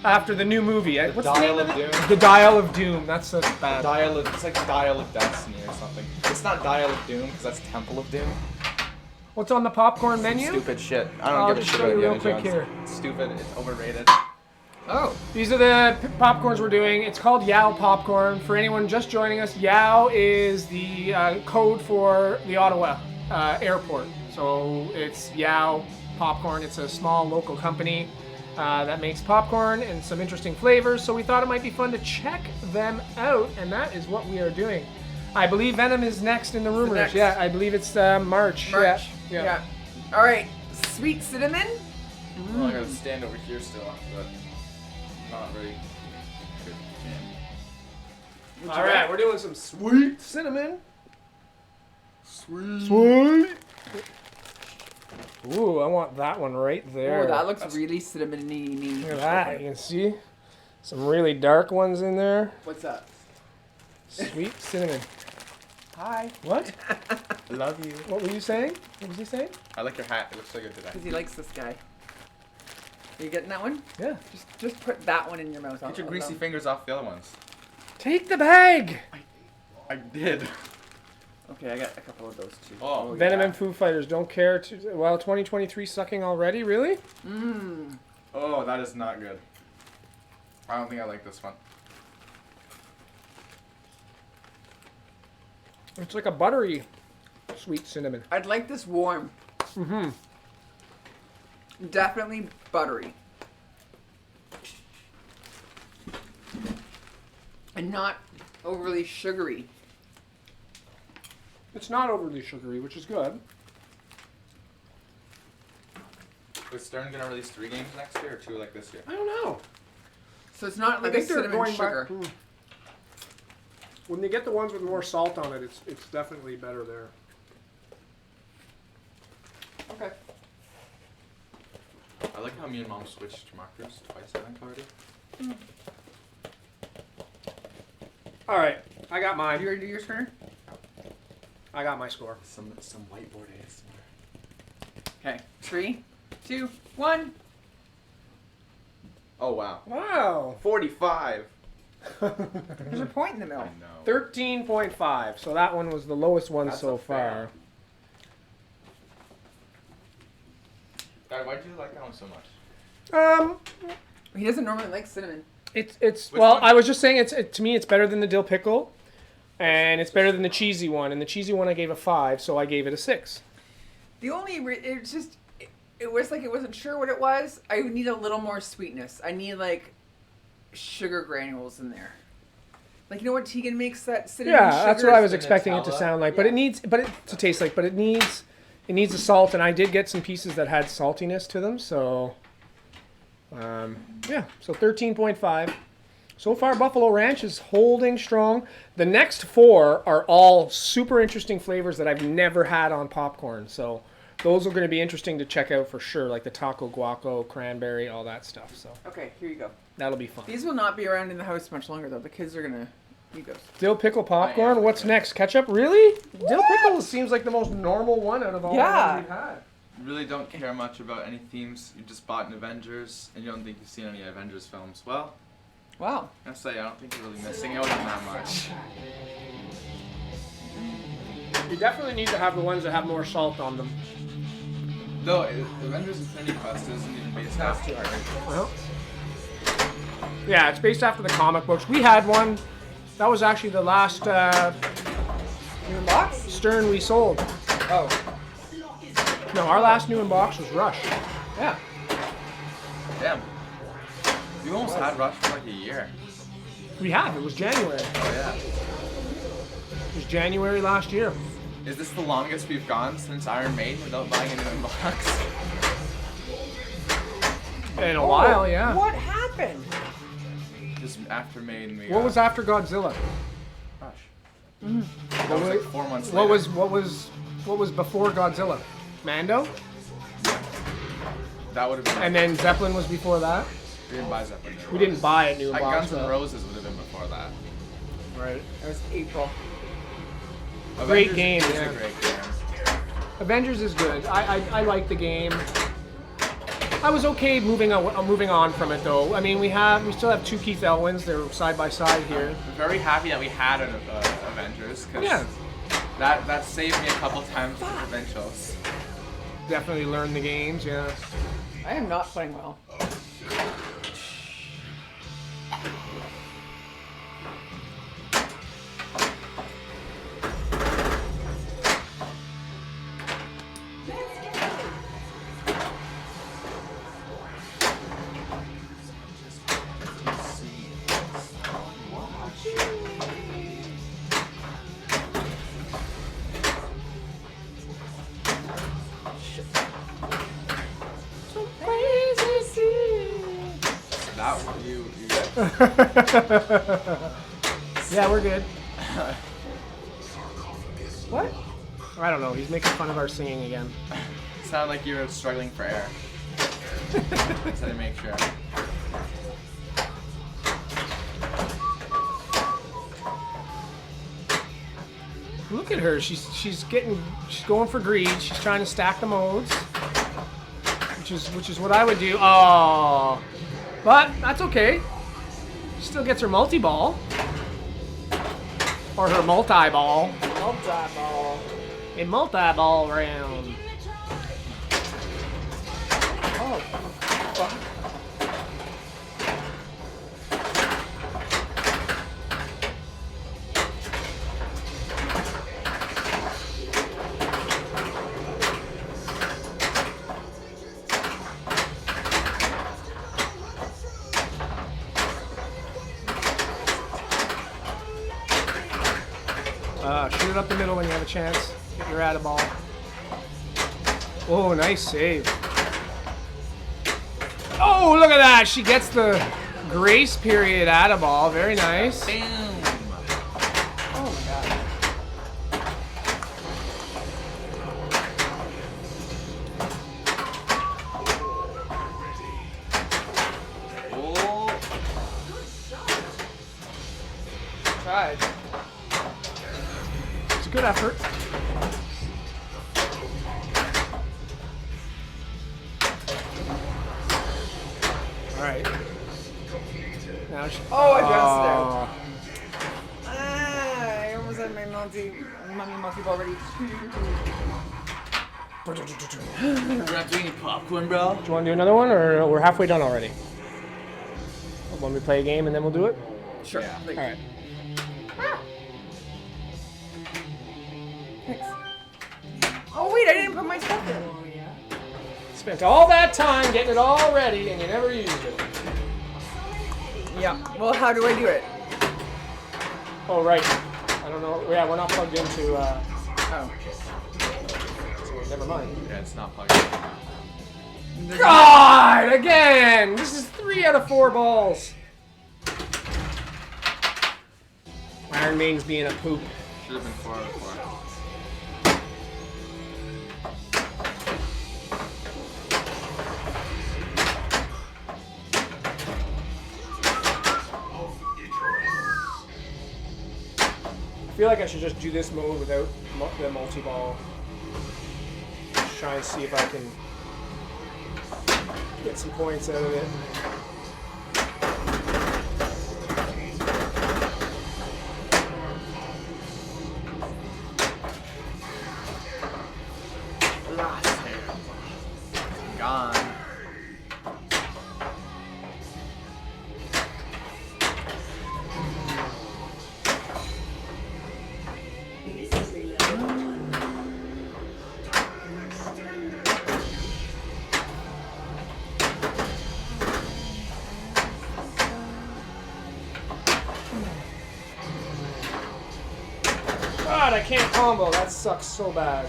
after the new movie. What's the name Dial of of it? Doom. The Dial of Doom. That's bad. It's like Dial of Destiny or something. It's not Dial of Doom because that's Temple of Doom. What's on the popcorn menu? Stupid shit. I I'll don't give a just shit show about you real Indiana quick Jones. here. It's stupid. It's overrated. Oh. These are the popcorns we're doing. It's called YOW popcorn. For anyone just joining us, YOW is the code for the Ottawa airport. So it's YOW popcorn. It's a small local company that makes popcorn and some interesting flavors. So we thought it might be fun to check them out, and that is what we are doing. I believe Venom is next in the rumors. next. Yeah, I believe it's March. March. Yeah. All right. Sweet cinnamon. Well, I gotta stand over here still, but not really good. All right, we're doing some sweet cinnamon. Sweet. Sweet. Ooh, I want that one right there. Oh, that looks really cinnamony. Look at that. You can see some really dark ones in there. What's up? Sweet cinnamon. Hi. What? Love you. What were you saying? What was he saying? I like your hat. It looks so good today. Because he likes this guy. Are you getting that one? Yeah. Just put that one in your mouth. Get your greasy fingers off the other ones. Take the bag. I did. Okay, I got a couple of those too. Oh, Venom yeah. and Foo Fighters don't care to. Well, 2023 sucking already? Really? Mmm. Oh, that is not good. I don't think I like this one. It's like a buttery sweet cinnamon. I'd like this warm. Mm-hmm. Definitely buttery. And not overly sugary. It's not overly sugary, which is good. Is Stern gonna release 3 games next year or 2 like this year? I don't know. So it's not like a cinnamon sugar. When they get the ones with more salt on it, it's definitely better there. Okay. I like how me and Mom switched markers twice, I think, already. All right, I got You mine. ready to do your turn? I got my score. Some whiteboard ASMR. Okay. 3, 2, 1. Oh, wow. Wow. 45. There's a point in the I middle. know. 13.5. So that one was the lowest one That's so a fair. far. Dad, why do you like that one so much? He doesn't normally like cinnamon. It's Which well, one? I was just saying to me it's better than the dill pickle, and it's better than the cheesy one. And the cheesy one I gave a 5, so I gave it a 6. The only it's just it was like it wasn't sure what it was. I would need a little more sweetness. I need like sugar granules in there. Like, you know what Tegan makes that cinnamon Yeah, sugar? that's what I was and expecting it to Nutella. sound like. But it needs, to taste like. But it needs the salt, and I did get some pieces that had saltiness to them. So, yeah. So 13.5. So far, Buffalo Ranch is holding strong. The next 4 are all super interesting flavors that I've never had on popcorn. So those are going to be interesting to check out for sure, like the taco guaco, cranberry, all that stuff. So Okay, here you go. that'll be fun. These will not be around in the house much longer, though. The kids are gonna eat those. Dill pickle I popcorn. am. What's next? Ketchup? Really? Dill pickle seems like the most normal one out of all Yeah. the ones we've had. Really don't care much about any themes. You just bought an Avengers, and you don't think you've seen any Avengers films. Well, Wow. I say I don't think you're really missing out on that much. You definitely need to have the ones that have more salt on them. Though Avengers Infinity Quest isn't even based off the Well, yeah, it's based after the comic books. We had one. That was actually the last New in box? Stern we sold. Oh. No, our last new in box was Rush. Yeah. Damn. You almost had Rush for like a year. We had. It was January. Oh yeah. It was January last year. Is this the longest we've gone since Iron Maiden without buying a new box? In a while, yeah. What happened? Just after Maiden we What got was after Godzilla? Rush. What That was was, like 4 months what later. what was before Godzilla? Mando? That would have been. And then Zeppelin was before that. we didn't buy Zeppelin. We didn't buy a new Like box. Guns N' though. Roses would have been before that. Right. That was April. Great Avengers game, is yeah. a great game. Avengers is good. I like the game. I was okay moving on from it though. I mean, we still have 2 Keith Elwins. They're side by side here. I'm very happy that we had an Avengers because Yeah. that saved me a couple times with provincials. Definitely learn the games. Yeah. I am not playing well. That you Yeah, we're good. What? I don't know. He's making fun of our singing again. sound like you were struggling for air. So to make sure. Look at her. She's going for greed. She's trying to stack the modes, which is what I would do. Oh, but that's okay. She still gets her multi-ball or her multi-ball. Multi-ball. A multi-ball round. Oh, fuck. Shoot it up the middle when you have a chance. Get your at a ball. Oh, nice save. Oh, look at that. She gets the grace period at a ball. Very nice. Boom! Oh my god. Oh, Tried. It's a good effort. All right. Now she, Oh, I bounced Ah, I almost had my multi-ball ready. we're not doing any popcorn, bro. Do you want to do another one, or we're halfway done already? When we play a game and then we'll do it? Sure. Yeah. Like, All right. Thanks. Oh wait, I didn't put my stuff in. Spent all that time getting it all ready and you never used it. Yeah. Well, how do I do it? Oh, right. I don't know. Yeah, we're not plugged into... Oh. so never mind. Yeah, it's not plugged in. God! Again! This is 3 out of 4 balls. Iron Maiden's being a poop. Should have been 4 out of 4. I feel like I should just do this mode without the multi-ball. Just try and see if I can get some points out of it. Lost it. Gone. God, I can't combo. That sucks so bad.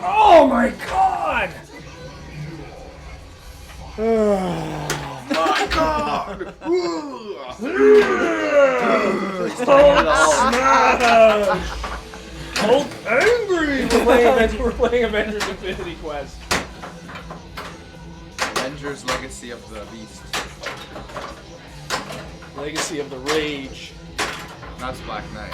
Oh my God! My God! So angry! We're playing Avengers Infinity Quest. Avengers Legacy of the Beast. Legacy of the Rage. That's Black Knight.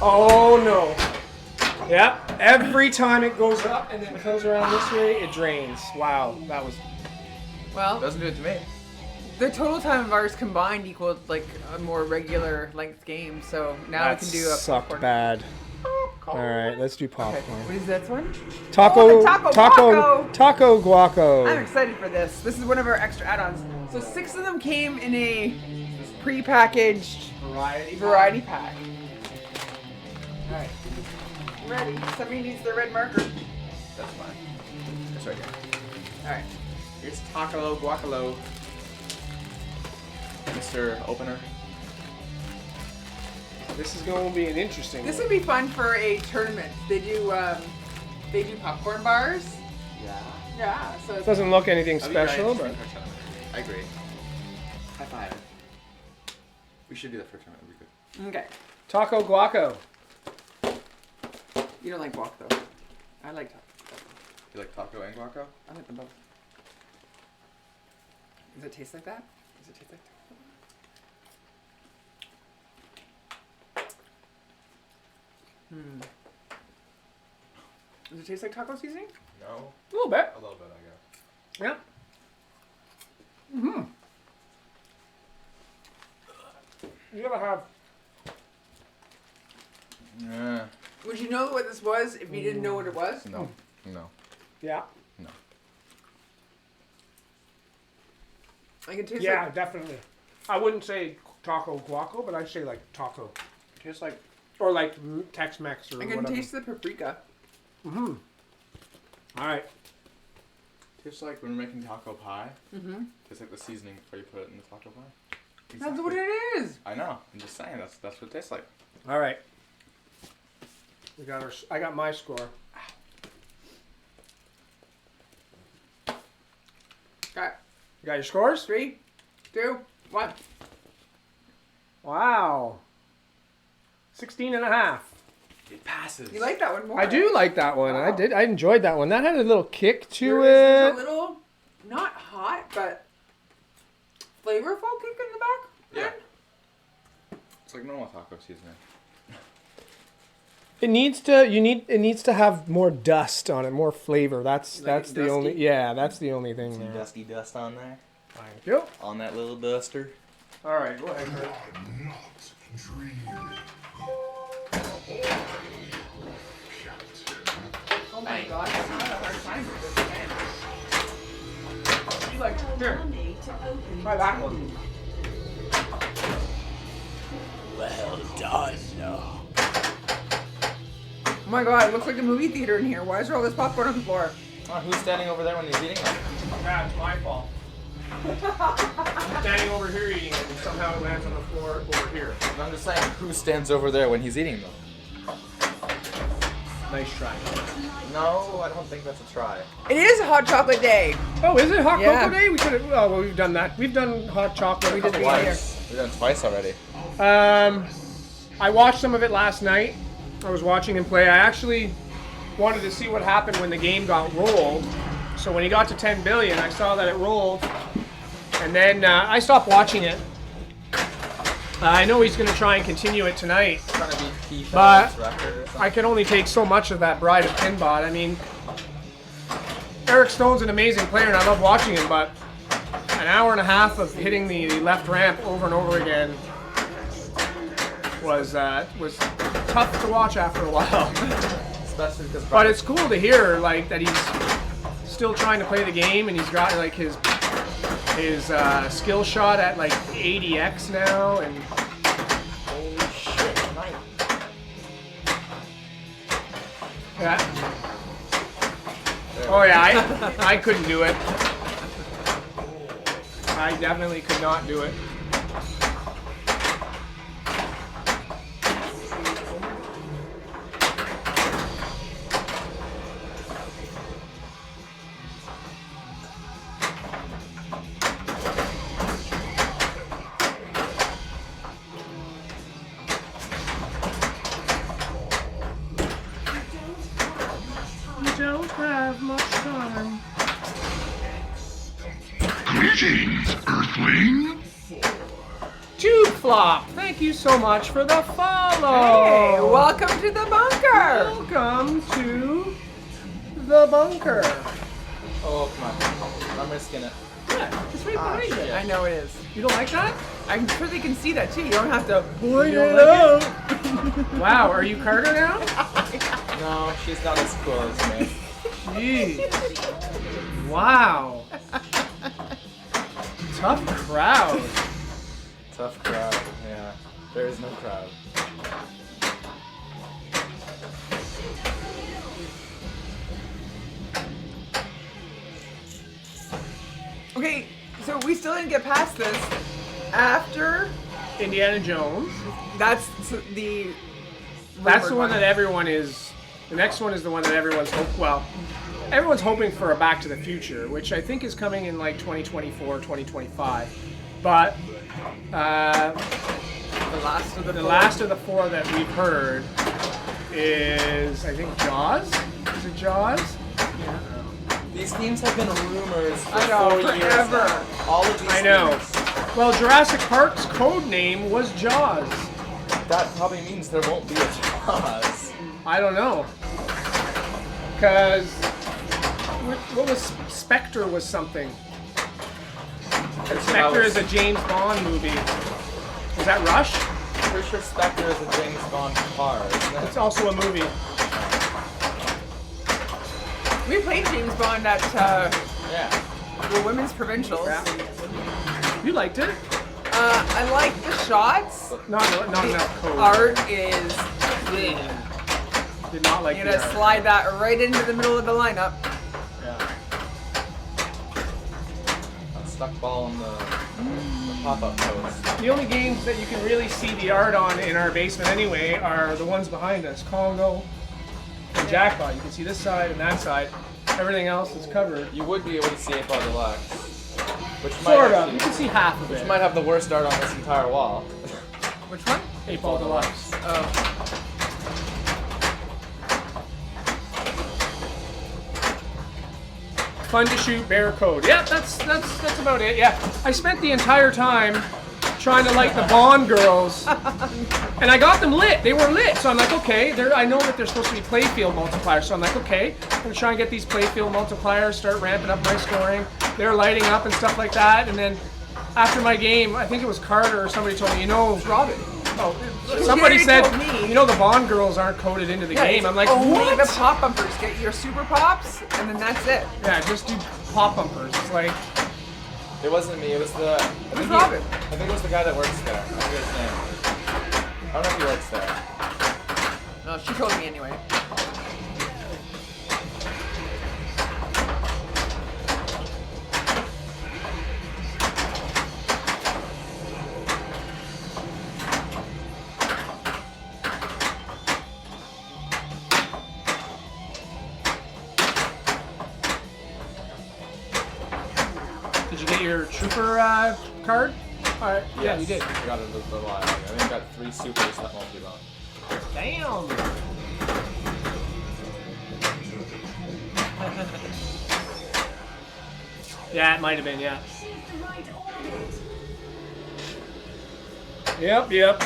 Oh no. Yep. Every time it goes up and then comes around this way, it drains. Wow. That was. Well, Doesn't do it to me. the total time of ours combined equaled like a more regular length game. So now we can do a sucked popcorn. bad. Alright, let's do Okay. popcorn. What is this one? Taco, Oh, the taco guaco. I'm excited for this. This is one of our extra add-ons. So 6 of them came in a pre-packaged variety pack. Alright. Ready. Somebody needs the red marker. That's mine. It's right here. Alright. Here's Taco Guacalo. Mr. Opener. This is going to be an interesting This one. would be fun for a tournament. They do popcorn bars. Yeah. Yeah, so it's Doesn't look anything That'd be great. special, but I agree. High five. We should do that for a tournament. It'd be good. okay. Taco Guaco. You don't like guac though. I like taco. You like taco and guaco? I like them both. Does it taste like that? Does it taste like Does it taste like taco seasoning? No. A little bit. A little bit, I guess. Yeah. Mm-hmm. You ever have... Yeah. Would you know what this was if you didn't know what it was? No. No. Yeah. No. I can taste Yeah, like definitely. I wouldn't say taco guaco, but I'd say like taco. It tastes like. Or like Tex-Mex or I can whatever. taste the paprika. Mm-hmm. All right. Tastes like when we're making taco pie. Mm-hmm. Tastes like the seasoning before you put it in the taco pie. That's what it is. I know. I'm just saying. That's what it tastes like. All right. We got our. I got my score. Okay. You got your scores? 3, 2, 1. Wow. 16 and a half. It passes. You like that one more? I do like that one. Wow. I enjoyed that one. That had a little kick to There's it. a little, not hot, but flavorful kick in the back. Yeah. It's like normal taco seasoning. It needs to have more dust on it, more flavor. That's the only dusty? that's the only thing Some there. dusty dust on there. Thank you. On that little duster. All right, go ahead, Kurt. Oh my god, that's not a hard time for this man. She's like, here, try that one. Well done. Oh my god, it looks like a movie theater in here. Why is there all this popcorn on the floor? Oh, who's standing over there when he's eating them? Yeah, it's my fault. I'm standing over here eating it, and somehow it lands on the floor over here. I'm just saying, who stands over there when he's eating them? Nice try. No, I don't think that's a try. It is a hot chocolate day. Oh, is it hot Yeah. cocoa day? We could have. Oh, well, we've done that. We've done hot chocolate. We did couple it times. We've done twice already. I watched some of it last night. I was watching him play. I actually wanted to see what happened when the game got rolled. So when he got to 10 billion, I saw that it rolled, and then I stopped watching it. I know he's going to try and continue it tonight, Trying to beat Keith But Ellis' record or something. I can only take so much of that Bride of Pinbot. I mean, Eric Stone's an amazing player, and I love watching him, but an hour and a half of hitting the left ramp over and over again was tough to watch after a while. Especially because But it's cool to hear like that he's still trying to play the game, and he's got like his skill shot at like 80x now, and holy shit, nice. yeah. Oh yeah, I couldn't do it. I definitely could not do it. Don't have much time. Greetings, Earthling. Tube Flop, thank you so much for the follow. Hey, welcome to the bunker. Welcome to the bunker. Oh, come on. I'm risking it. Yeah, it's right behind you. I know it is. You don't like that? I'm sure they can see that too. You don't have to Point You don't it like out. Wow, are you Carter now? No, she's not as cool as me. Jeez. Wow. Tough crowd. Tough crowd, yeah. There is no crowd. Okay, so we still didn't get past this. After Indiana Jones. that's the That's the rumored one that everyone is. The next one is the one that everyone's everyone's hoping for a Back to the Future, which I think is coming in like 2024, 2025. But the last of the the four. last of the four that we've heard is, I think, Jaws. Is it Jaws? These games have been rumors for I know, 4 years forever. now. All of these I know. games. Well, Jurassic Park's code name was Jaws. That probably means there won't be a Jaws. I don't know. Because what was Spectre was something. And Spectre is a James Bond movie. Is that Rush? I'm pretty sure Spectre is a James Bond car, isn't it? It's also a movie. We played James Bond at Yeah. the women's provincials. You liked it? I like the shots. Not enough code. Art is. Did not like You're the gonna art. slide that right into the middle of the lineup. Yeah. A stuck ball on the pop-up post. The only games that you can really see the art on in our basement anyway are the ones behind us. Congo and Jackpot. You can see this side and that side. Everything else is covered. You would be able to see 8 Ball Deluxe. Which might Sort of. actually- You can see half of Which it. might have the worst art on this entire wall. Which one? 8 Ball Deluxe. Oh. Fun to shoot, bear code. Yeah, that's about it. Yeah, I spent the entire time trying to light the Bond girls. And I got them lit. They were lit. So I'm like, okay, I know that they're supposed to be playfield multipliers. So I'm like, okay, I'm going to try and get these playfield multipliers, start ramping up my scoring. They're lighting up and stuff like that. And then after my game, I think it was Carter or somebody told me, Robin. Oh, somebody Jerry said, told me. the Bond girls aren't coded into the game. I'm like, only what? the pop bumpers. Get your super pops, and then that's it. Yeah, just do pop bumpers. It's like, It wasn't me. It was the. It was Robin. I think it was the guy that works there. I forget his name. I don't know if he works there. No, she told me anyway. did you get your trooper card? Yeah, Yes, you did. I got it a little while. I think I got 3 supers that won't be long. Damn. Yeah, it might have been, yeah. Yep.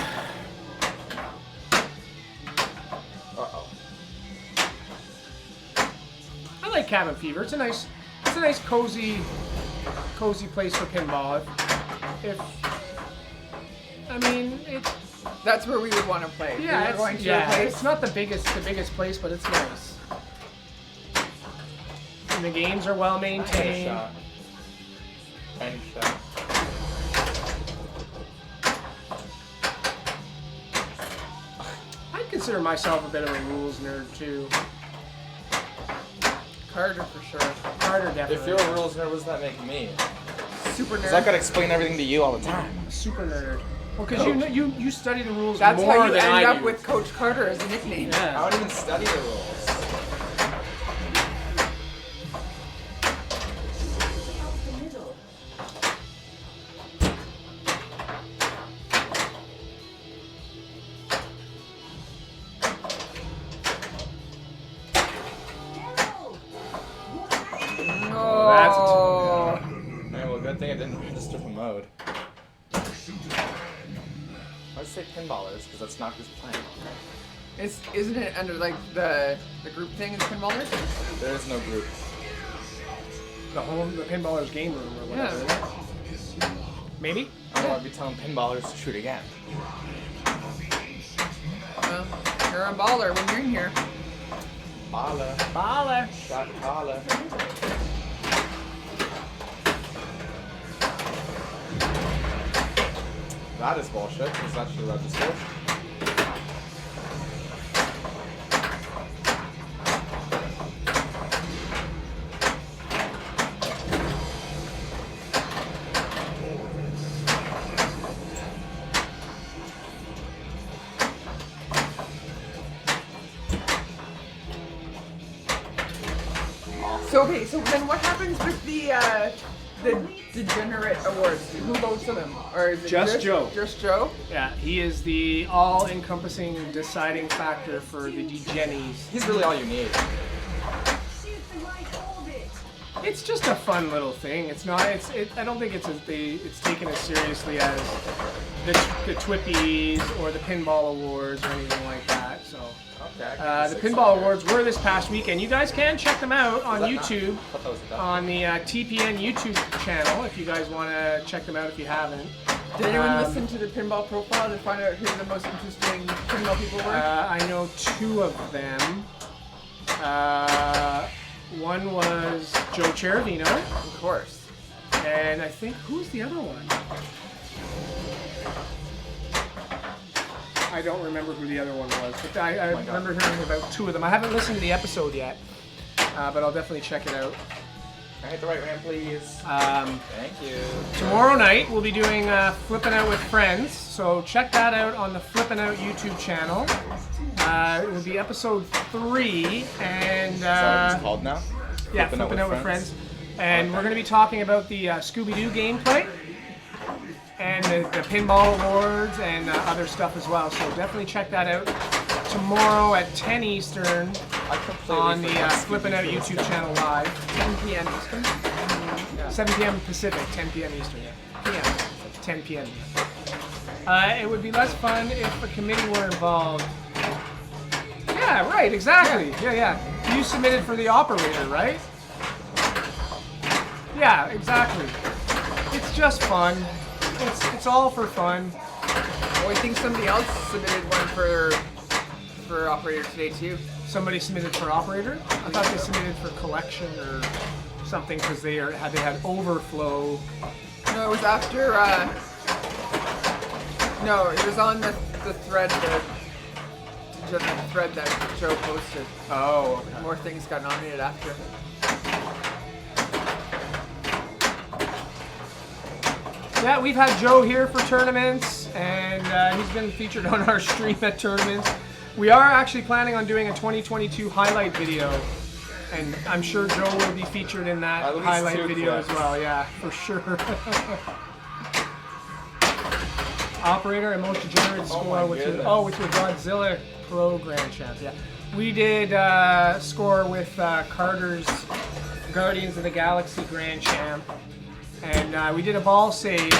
Uh-oh. I like Cabin Fever. It's a nice cozy place for pinball. That's where we would want to play. Yeah, We're going to a place. it's not the biggest place, but it's nice. And the games are well maintained. Shot. Tiny shot. I consider myself a bit of a rules nerd too. Carter for sure. Carter definitely. If you're a rules nerd, what does that make me? Super nerd. Because I gotta explain everything to you all the time. A super nerd. Well, because you study the rules That's more how you than I end up do. with Coach Carter as a nickname. I Yeah. don't even study the rules. That's Oh. Man, well, good thing I didn't register for mode. Let's say Pinballers, because that's not who's playing. Isn't it under like the group thing in Pinballers? There is no group. the Pinballers game room or whatever. Yeah. Isn't it? Maybe? I don't want to be telling Pinballers to shoot again. Well, you're a baller when you're in here. Baller. Baller. Shot caller. That is bullshit, because that should register. So then what happens with the degenerate awards? Who votes for them? Or is it Just Joe. Just Joe? Yeah, he is the all-encompassing deciding factor for the degennies. He's really all you need. It's just a fun little thing. It's not. I don't think it's taken as seriously as the Twippies or the Pinball Awards or anything like that. So Okay. the Pinball Awards were this past weekend. You guys can check them out on YouTube, on the TPN YouTube channel. If you guys want to check them out, if you haven't. Did anyone listen to the pinball profile to find out who the most interesting pinball people were? I know 2 of them. One was Joe Cherovino, Of course. and I think who's the other one? I don't remember who the other one was, but I remember hearing about 2 of them. I haven't listened to the episode yet, but I'll definitely check it out. Can I hit the right ramp, please? Thank you. Tomorrow night we'll be doing Flippin' Out with Friends, so check that out on the Flippin' Out YouTube channel. It will be episode 3, and Is that what it's called now? yeah, Flippin' Out with Friends. And we're going to be talking about the Scooby-Doo gameplay, and the Pinball Awards, and other stuff as well. So definitely check that out tomorrow at 10 Eastern on the Flippin' Out YouTube channel live. 10 p.m. Eastern. 7 p.m. Pacific, 10 p.m. Eastern. Yeah. PM. 10 p.m. It would be less fun if a committee were involved. Yeah, right, exactly. Yeah. You submitted for the operator, right? Yeah, exactly. It's just fun. It's all for fun. Oh, I think somebody else submitted one for operator today too. Somebody submitted for operator? I thought they submitted for collection or something because they had overflow. No, it was after. No, it was on the thread that Joe posted. Oh, okay. More things got nominated after. Yeah, we've had Joe here for tournaments, and he's been featured on our stream at tournaments. We are actually planning on doing a 2022 highlight video, and I'm sure Joe will be featured in that At least highlight 2 video clips. as well. Yeah, for sure. Operator and most degenerate score with your Godzilla Pro Grand Champ. Yeah, we did score with Carter's Guardians of the Galaxy Grand Champ, and we did a ball save,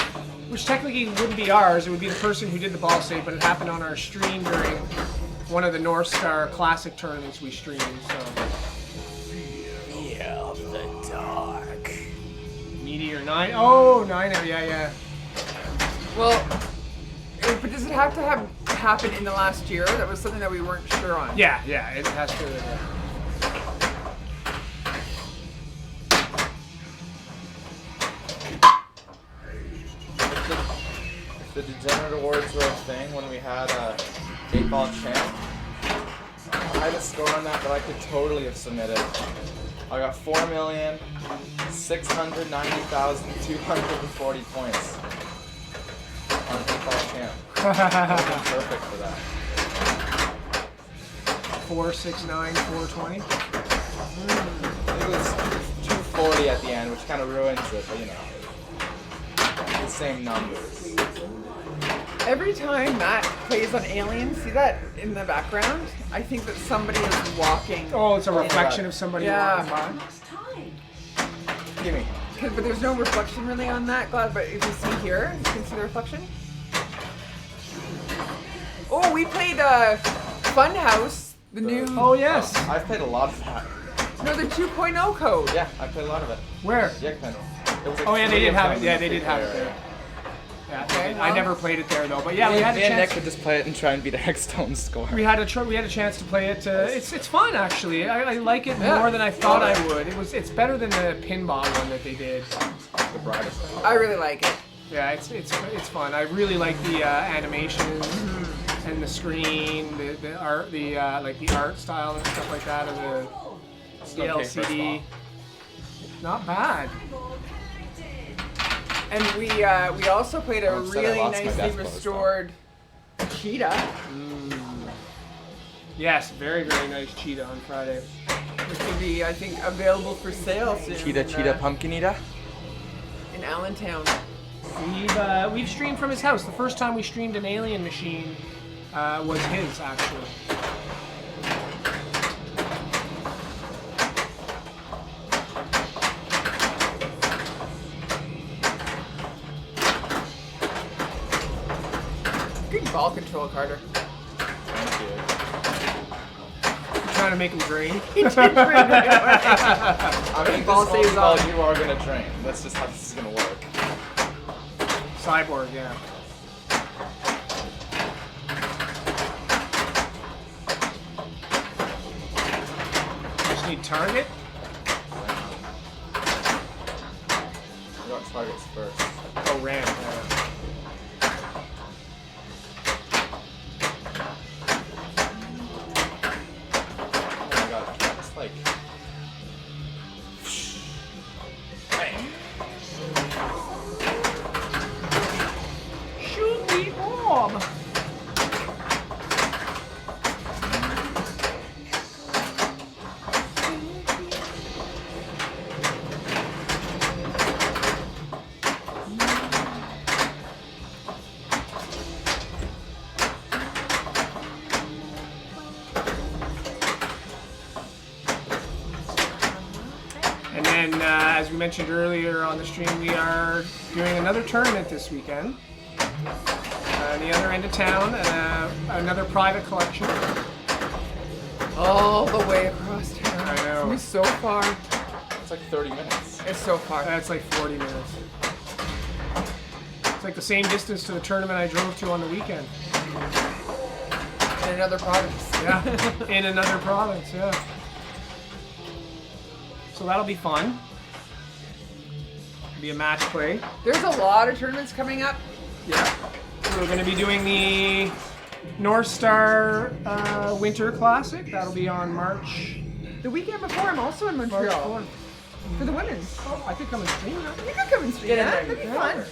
which technically wouldn't be ours. It would be the person who did the ball save, but it happened on our stream during one of the North Star Classic tournaments we streamed. So. Feel the dark. Meteor 9. Oh, 9. Yeah. Well, but does it have to have happened in the last year? That was something that we weren't sure on. Yeah, it has to. If the Degenerate Awards were a thing when we had a 8-ball champ, I had a score on that I could totally have submitted. I got 4,690,240 points on an 8-ball champ. Perfect for that. 469, 420. It was 240 at the end, which kind of ruins it, but you know, the same numbers. Every time Matt plays on Alien, see that in the background? I think that somebody is walking. Oh, it's a reflection of somebody Yeah. walking by. Give me. But there's no reflection really on that, Glad. But if you see here, you can see the reflection. Oh, we played Funhouse, the new. Oh yes. I've played a lot of that. No, the 2.0 code. Yeah, I played a lot of it. Where? Yeah, kind of. It was like Oh yeah, they 3 did of have them it. Yeah, in they the did have it player. there. Yeah, Okay, I well. never played it there though, but yeah, we Me had a and Nick chance. could just play it and try and beat a Hexstone score. We had a chance to play it. It's fun actually. I like it Yeah. more than I thought I would. It's better than the pinball one that they did. The brightest thing. I really like it. Yeah, it's fun. I really like the animations and the screen, the art, like the art style and stuff like that of the okay for a LCD. Not bad. And we also played a I'm upset I really lost my nicely death bonus, restored cheetah. Yes, very very nice cheetah on Friday. Which will be, I think, available for sale soon. Cheetah, pumpkin eater. In Allentown. We've streamed from his house. The first time we streamed an Alien Machine was his actually. Good ball control, Carter. Thank you. Trying to make him drain. I mean, Ball this saves ball on. you are gonna drain. That's just how this is gonna work. Cyborg, yeah. Just need target. You got targets first. Oh, ramp. Oh my god, that's like. Bang. Shoot the orb. And then, as we mentioned earlier on the stream, we are doing another tournament this weekend. the other end of town, another private collection. All the way across town. I know. It's so far. It's like 30 minutes. It's so far. That's like 40 minutes. It's like the same distance to the tournament I drove to on the weekend. In another province. Yeah, in another province, yeah. So that'll be fun. Be a match play. There's a lot of tournaments coming up. Yeah. So we're going to be doing the North Star Winter Classic. That'll be on March. The weekend before, I'm also in Montreal. March 4th. For the women's. Oh, I think I'm in stream now. You could come and stream Get in that. there, That'd be Yeah. fun.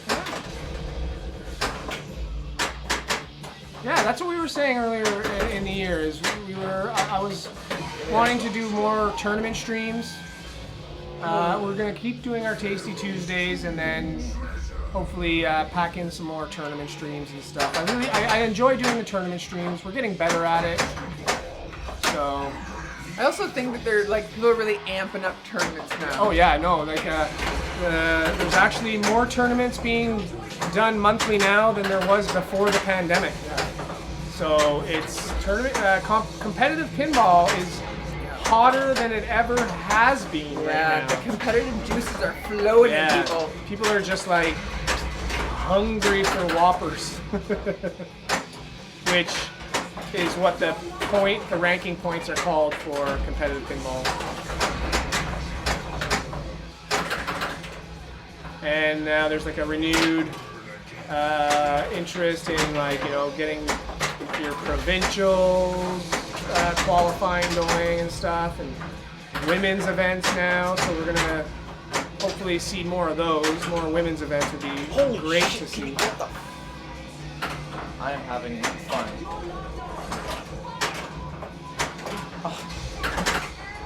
Yeah, that's what we were saying earlier in the year. Is I was wanting to do more tournament streams. We're gonna keep doing our Tasty Tuesdays, and then hopefully pack in some more tournament streams and stuff. I enjoy doing the tournament streams. We're getting better at it. So. I also think that they're like people are really amping up tournaments now. Oh yeah, no, like there's actually more tournaments being done monthly now than there was before the pandemic. So it's tournament competitive pinball is hotter than it ever has been right Yeah, now. the competitive juices are flowing in people. People are just like hungry for whoppers, which is what the ranking points are called for competitive pinball. And now there's like a renewed interest in like, you know, getting your provincials qualifying going and stuff, and women's events now. So we're gonna hopefully see more of those. More women's events would be great to see. I am having fun.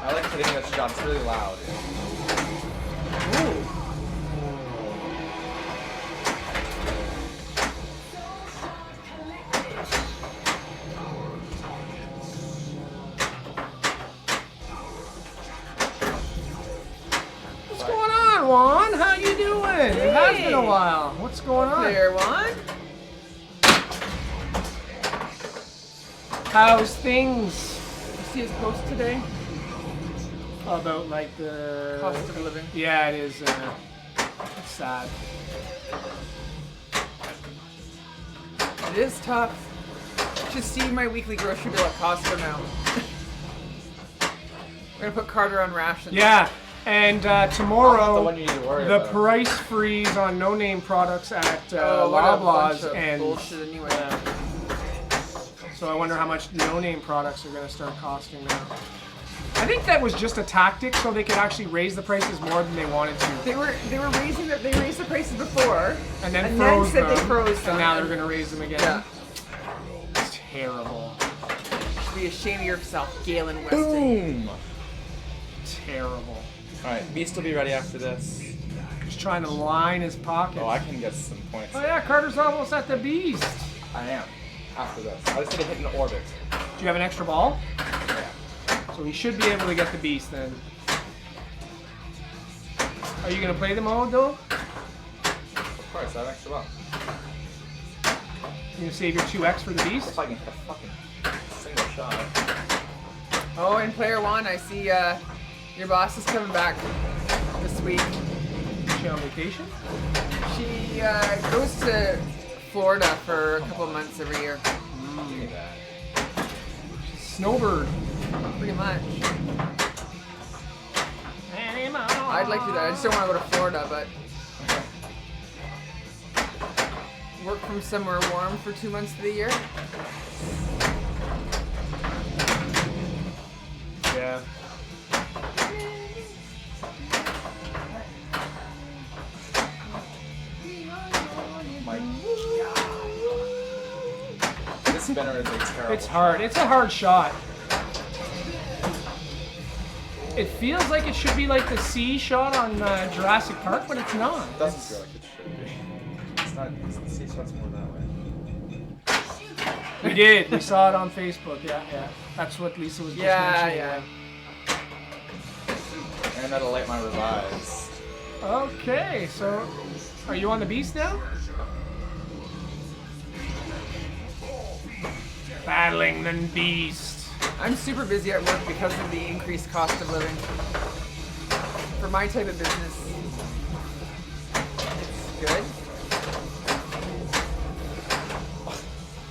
I like hitting this shot. It's really loud. Ooh. What's going on, Juan? How you doing? It has been a while. What's going on? Player one. How's things? You see his post today? About like the Cost of living. Yeah, it is. It's sad. It is tough. Should see my weekly grocery bill at Costco now. We're gonna put Carter on rations. Yeah, and tomorrow The one you need to worry the about. price freeze on no-name products at Oh, what a bunch Loblaws of and bullshit anyway. so I wonder how much no-name products are going to start costing now. I think that was just a tactic so they could actually raise the prices more than they wanted to, They were raising they raised the prices before, and then and froze then said them, they froze them. and now they're going to raise them again. Yeah. It's terrible. Should be ashamed of yourself, Galen Weston. Boom! Terrible. Alright, Beast will be ready after this. Just trying to line his pockets. Oh, I can get some points. Oh yeah, Carter's almost at the beast. I am. After this. I just need to hit an orbit. Do you have an extra ball? Yeah. So he should be able to get the beast then. Are you gonna play the mode though? Of course, I have extra ball. You gonna save your 2x for the beast? If I can hit a fucking single shot. Oh, and player one, I see your boss is coming back this week. Is she on vacation? She goes to Florida for a couple months every year, Give me that. Snowbird. pretty much. I'd like to do that. I just don't want to go to Florida, but work from somewhere warm for 2 months of the year. Yeah. My This spinner is a terrible It's hard. It's a hard shot. It feels like it should be like the C shot on Jurassic Park, but it's not. It doesn't feel like it should be. It's not. It's the C shot's more that way. We did. We saw it on Facebook. Yeah, yeah. That's what Lisa was just mentioning. Yeah. And that'll light my revives. Okay, so are you on the beast now? Battling the beast. I'm super busy at work because of the increased cost of living. For my type of business, it's good.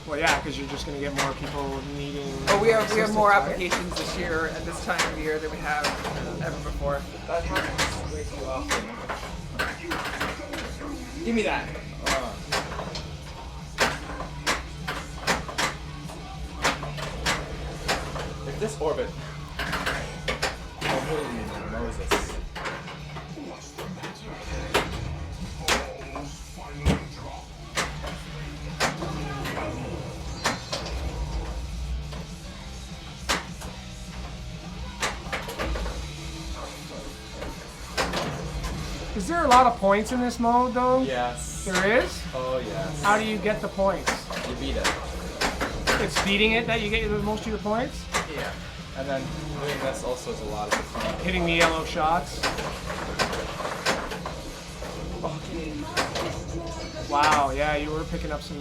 Well, yeah, because you're just gonna get more people needing. But we have more assistance, right? applications this year at this time of year than we have ever before. That happens way too often. Give me that. If this orbit. Holy Moses. Is there a lot of points in this mode, though? Yes. There is? Oh, yes. How do you get the points? You beat it. It's beating it that you get the most of your points? Yeah. And then doing this also is a lot of fun. Hitting the yellow shots. Wow, yeah, you were picking up some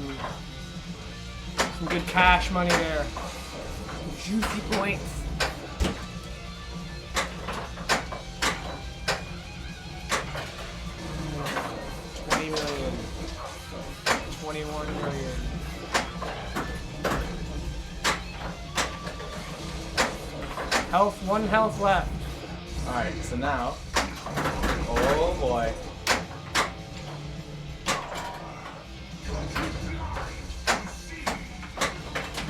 good cash money there. Juicy points. $20 million. $21 million. One health left. Alright, so now. Oh boy.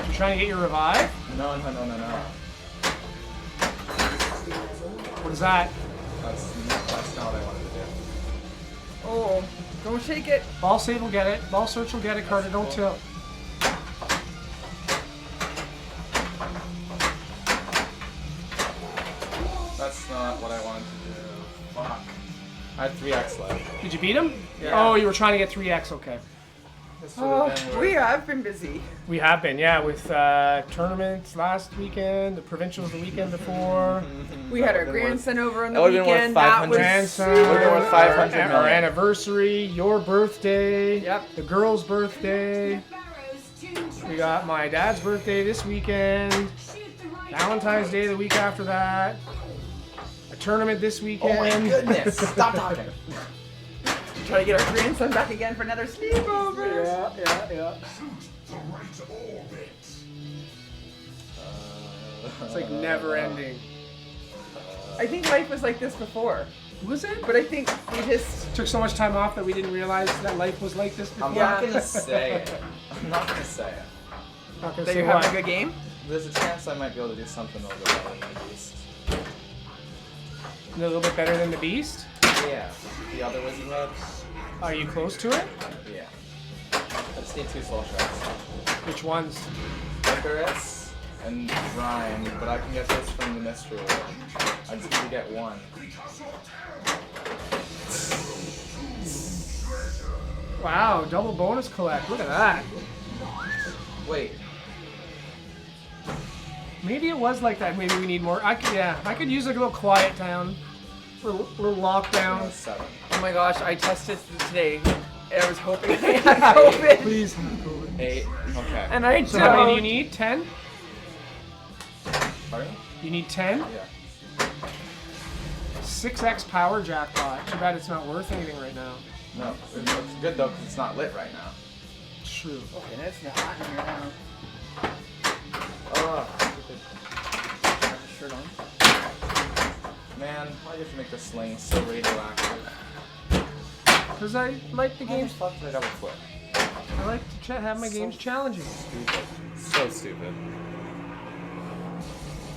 You're trying to get your revive? No. What is that? That's not what I wanted to do. Oh, don't shake it. Ball save will get it. Ball search will get it, Carter. Don't tilt. That's not what I wanted to do. Fuck. I had 3x left. Did you beat him? Yeah. Oh, you were trying to get 3x. Okay. This would Oh, have been we worth- have been busy. We have been, yeah, with tournaments last weekend, the provincials the weekend before. We had our would've been grandson over on the that would've been worth weekend. That 500. was Grandson, Would've been worth 500 our million. anniversary, your birthday, Yep. the girl's birthday. We got my dad's birthday this weekend, Valentine's Day the week after that, a tournament this weekend. Oh my goodness! Stop talking. Try to get our grandson back again for another sleepover. Yeah. It's like never ending. I think life was like this before, Was it? but I think we just Took so much time off that we didn't realize that life was like this before. I'm Yeah. not gonna say it. I'm not gonna say it. Not gonna that say you're what. having a good game. There's a chance I might be able to do something a little bit better than the Beast. A little bit better than the Beast. Yeah. The other Wizard Webs. Are you close to it? Yeah. I just need 2 soul shards. Which ones? Icarus and Rhyme, but I can get this from the Mystery World. I just need to get 1. Wow, double bonus collect. Look at that. Wait. Maybe it was like that. Maybe we need more. I could use like a little quiet down. Little lockdown. 7. Oh my gosh, I tested today. And I was hoping I had COVID. Please. 8. Okay. And I So how many do you don't. need? 10? Pardon? You need 10? Yeah. 6x power jackpot. Too bad it's not worth anything right now. No. It looks good though because it's not lit right now. It's true. Okay, that's hot in here now. Oh, stupid. Have the shirt on. Man, why do you have to make this sling so radioactive? Because I like the How the games. fuck did I double flip? I like to have my games challenging. Stupid. So stupid.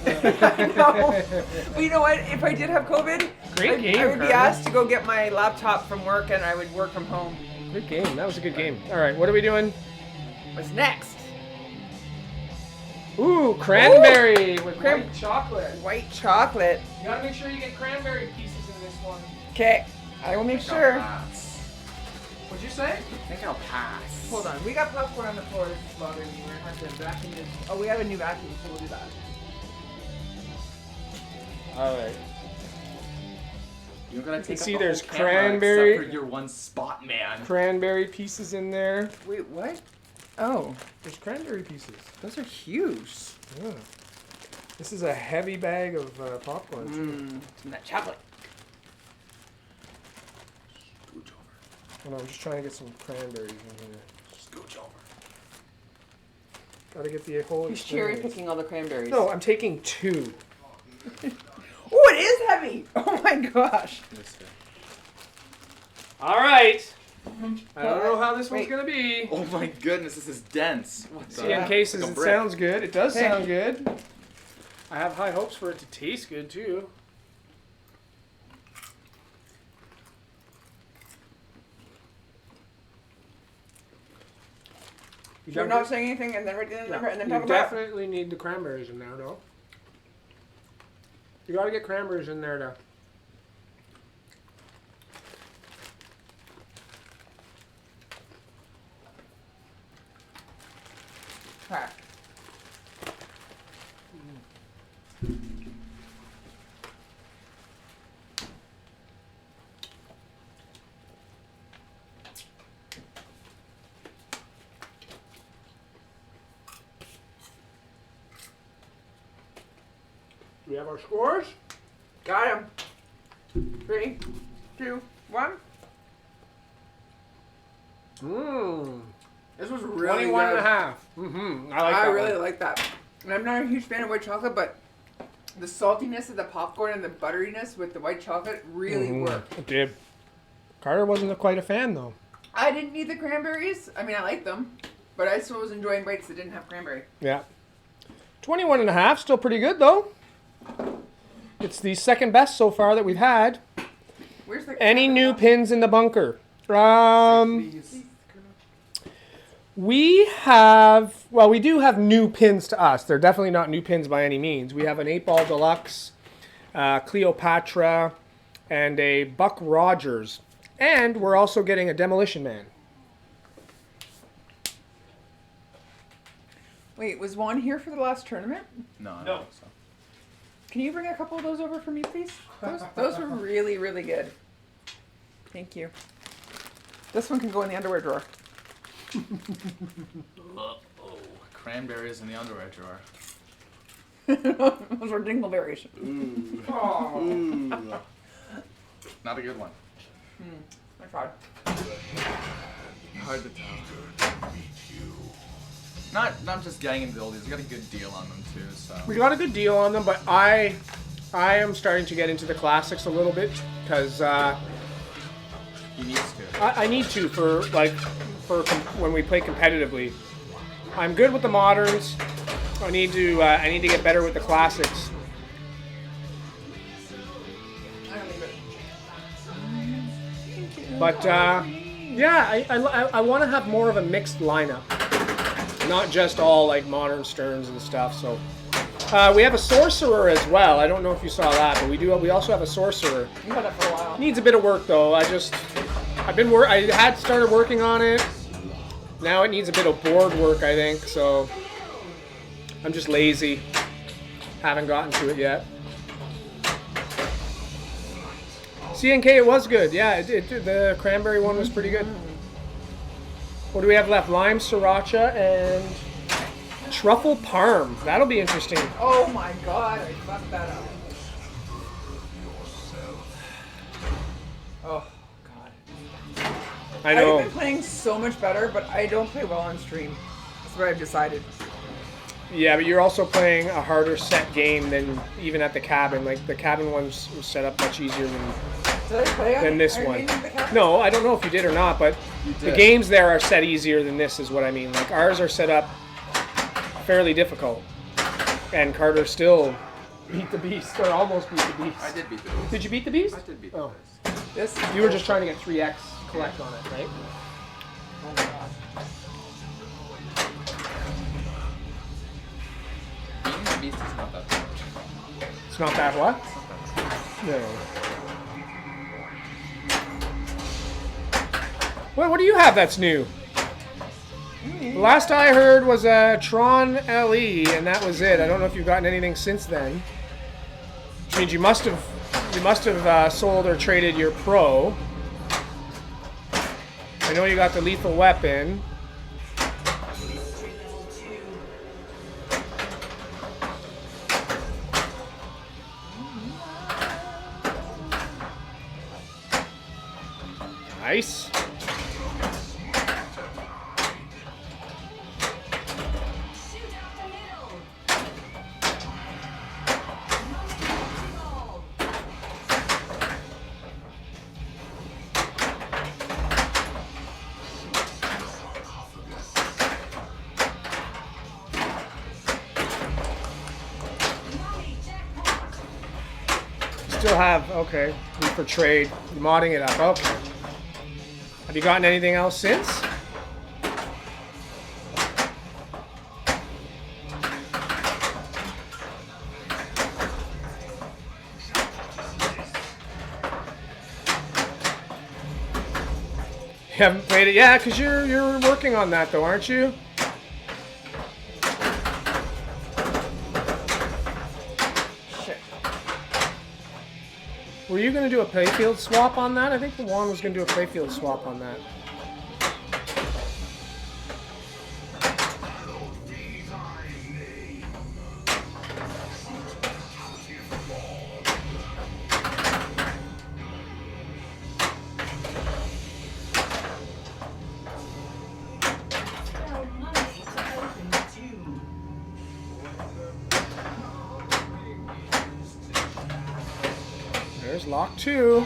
No. Well, you know what? If I did have COVID, Great game, I would be Carter. asked to go get my laptop from work and I would work from home. Good game. That was a good game. All right, what are we doing? What's next? Ooh, cranberry with Cran- white chocolate. White chocolate. You gotta make sure you get cranberry pieces in this one. Okay, I will make sure. What'd you say? I think I'll pass. Hold on, we got popcorn on the floor. This is bothering me. We're gonna have to vacuum this. Oh, we have a new vacuum, so we'll do that. Alright. You're gonna take see up the there's whole camera cranberry. except for your one spot, man. Cranberry pieces in there. Wait, what? Oh, There's cranberry pieces. those are huge. Yeah. This is a heavy bag of popcorn. Mmm, some of that chocolate. Hold on, I'm just trying to get some cranberries in here. Scooch over. Gotta get the whole He's cherry experience. picking all the cranberries. No, I'm taking 2. Oh, it is heavy. Oh my gosh. All right. I don't know how this one's Wait. gonna be. Oh my goodness, this is dense. What the See, in heck? cases Like a it brick. sounds good. It does Hey. sound good. I have high hopes for it to taste good too. You're not saying anything and then right then and then talk You about it? definitely need the cranberries in there, though. You gotta get cranberries in there, though. Okay. Do we have our scores? Got him. 3, 2, 1. Mmm. This was really 21 good. and a half. Mm-hmm. I like I that really one. like that. And I'm not a huge fan of white chocolate, but the saltiness of the popcorn and the butteriness with the white chocolate really worked. It did. Carter wasn't quite a fan, though. I didn't need the cranberries. I mean, I like them, but I still was enjoying bites that didn't have cranberry. Yeah. 21 and a half, still pretty good, though. It's the second best so far that we've had. Where's the Any new pins in the bunker? We have, well, we do have new pins to us. They're definitely not new pins by any means. We have an 8-ball deluxe, Cleopatra, and a Buck Rogers. And we're also getting a Demolition Man. Wait, was Juan here for the last tournament? No, I don't No. think so. Can you bring a couple of those over for me, please? Those were really, really good. Thank you. This one can go in the underwear drawer. Uh-oh. Cranberries in the underwear drawer. Those were dingleberries. Not a good one. I tried. Hard to tell. Not just getting into the oldies. We got a good deal on them too. So We got a good deal on them, but I am starting to get into the classics a little bit because he needs to. I need to for when we play competitively. I'm good with the moderns. I need to get better with the classics. But yeah, I want to have more of a mixed lineup, not just all like modern Sterns and stuff. So we have a sorcerer as well. I don't know if you saw that, but we also have a sorcerer. You had that for a while. Needs a bit of work though. I had started working on it. Now it needs a bit of board work, I think. So I'm just lazy. Haven't gotten to it yet. CNK, it was good. Yeah, the cranberry one was pretty good. What do we have left? Lime, sriracha, and truffle parm. That'll be interesting. Oh my god, I fucked that up. Oh god. I know. I've been playing so much better, but I don't play well on stream. That's what I've decided. Yeah, but you're also playing a harder set game than even at the cabin. Like the cabin one's was set up much easier Did I play on than this Iron one. Maiden at the cabin? No, I don't know if you did or not, but the games there are set easier than this is what I mean. Like ours are set up fairly difficult. And Carter still beat the beast, or almost beat the beast. I did beat the beast. Did you beat the beast? I did beat the Oh. beast. This. You were just trying to get 3x collect on it, right? Oh my god. Beating the beast is not that bad. It's not that what? No. What do you have that's new? The last I heard was Tron LE, and that was it. I don't know if you've gotten anything since then. Which means you must have sold or traded your Pro. I know you got the Lethal Weapon. Nice. Still have, okay, for trade. You're modding it up, okay. Have you gotten anything else since? You haven't played it? Yeah, because you're working on that though, aren't you? Were you going to do a playfield swap on that? I think the one was going to do a playfield swap on that. There's lock 2.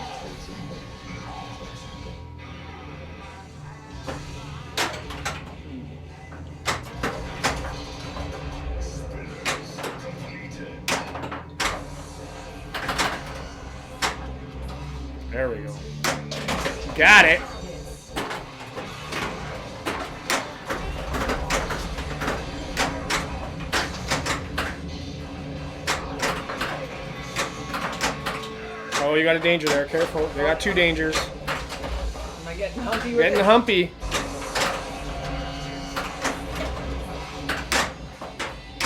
There we go. Got it. Oh, you got a danger there. Careful. They got 2 dangers. Am I getting humpy with Getting it? humpy.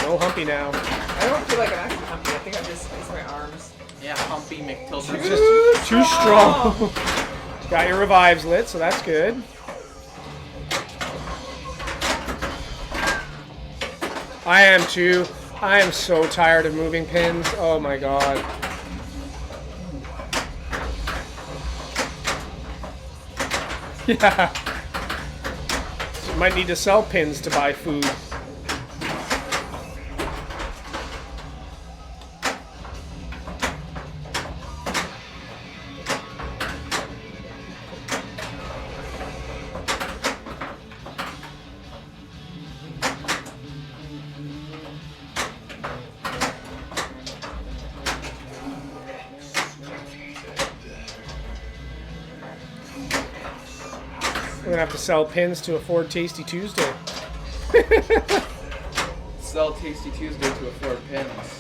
No humpy now. I don't feel like I'm actually humpy. I think I'm just it's my arms. Yeah, Humpy McTilton. It's just too strong. Got your revives lit, so that's good. I am too. I am so tired of moving pins. Oh my god. Yeah. You might need to sell pins to buy food. We're gonna have to sell pins to afford Tasty Tuesday. Sell Tasty Tuesday to afford pins.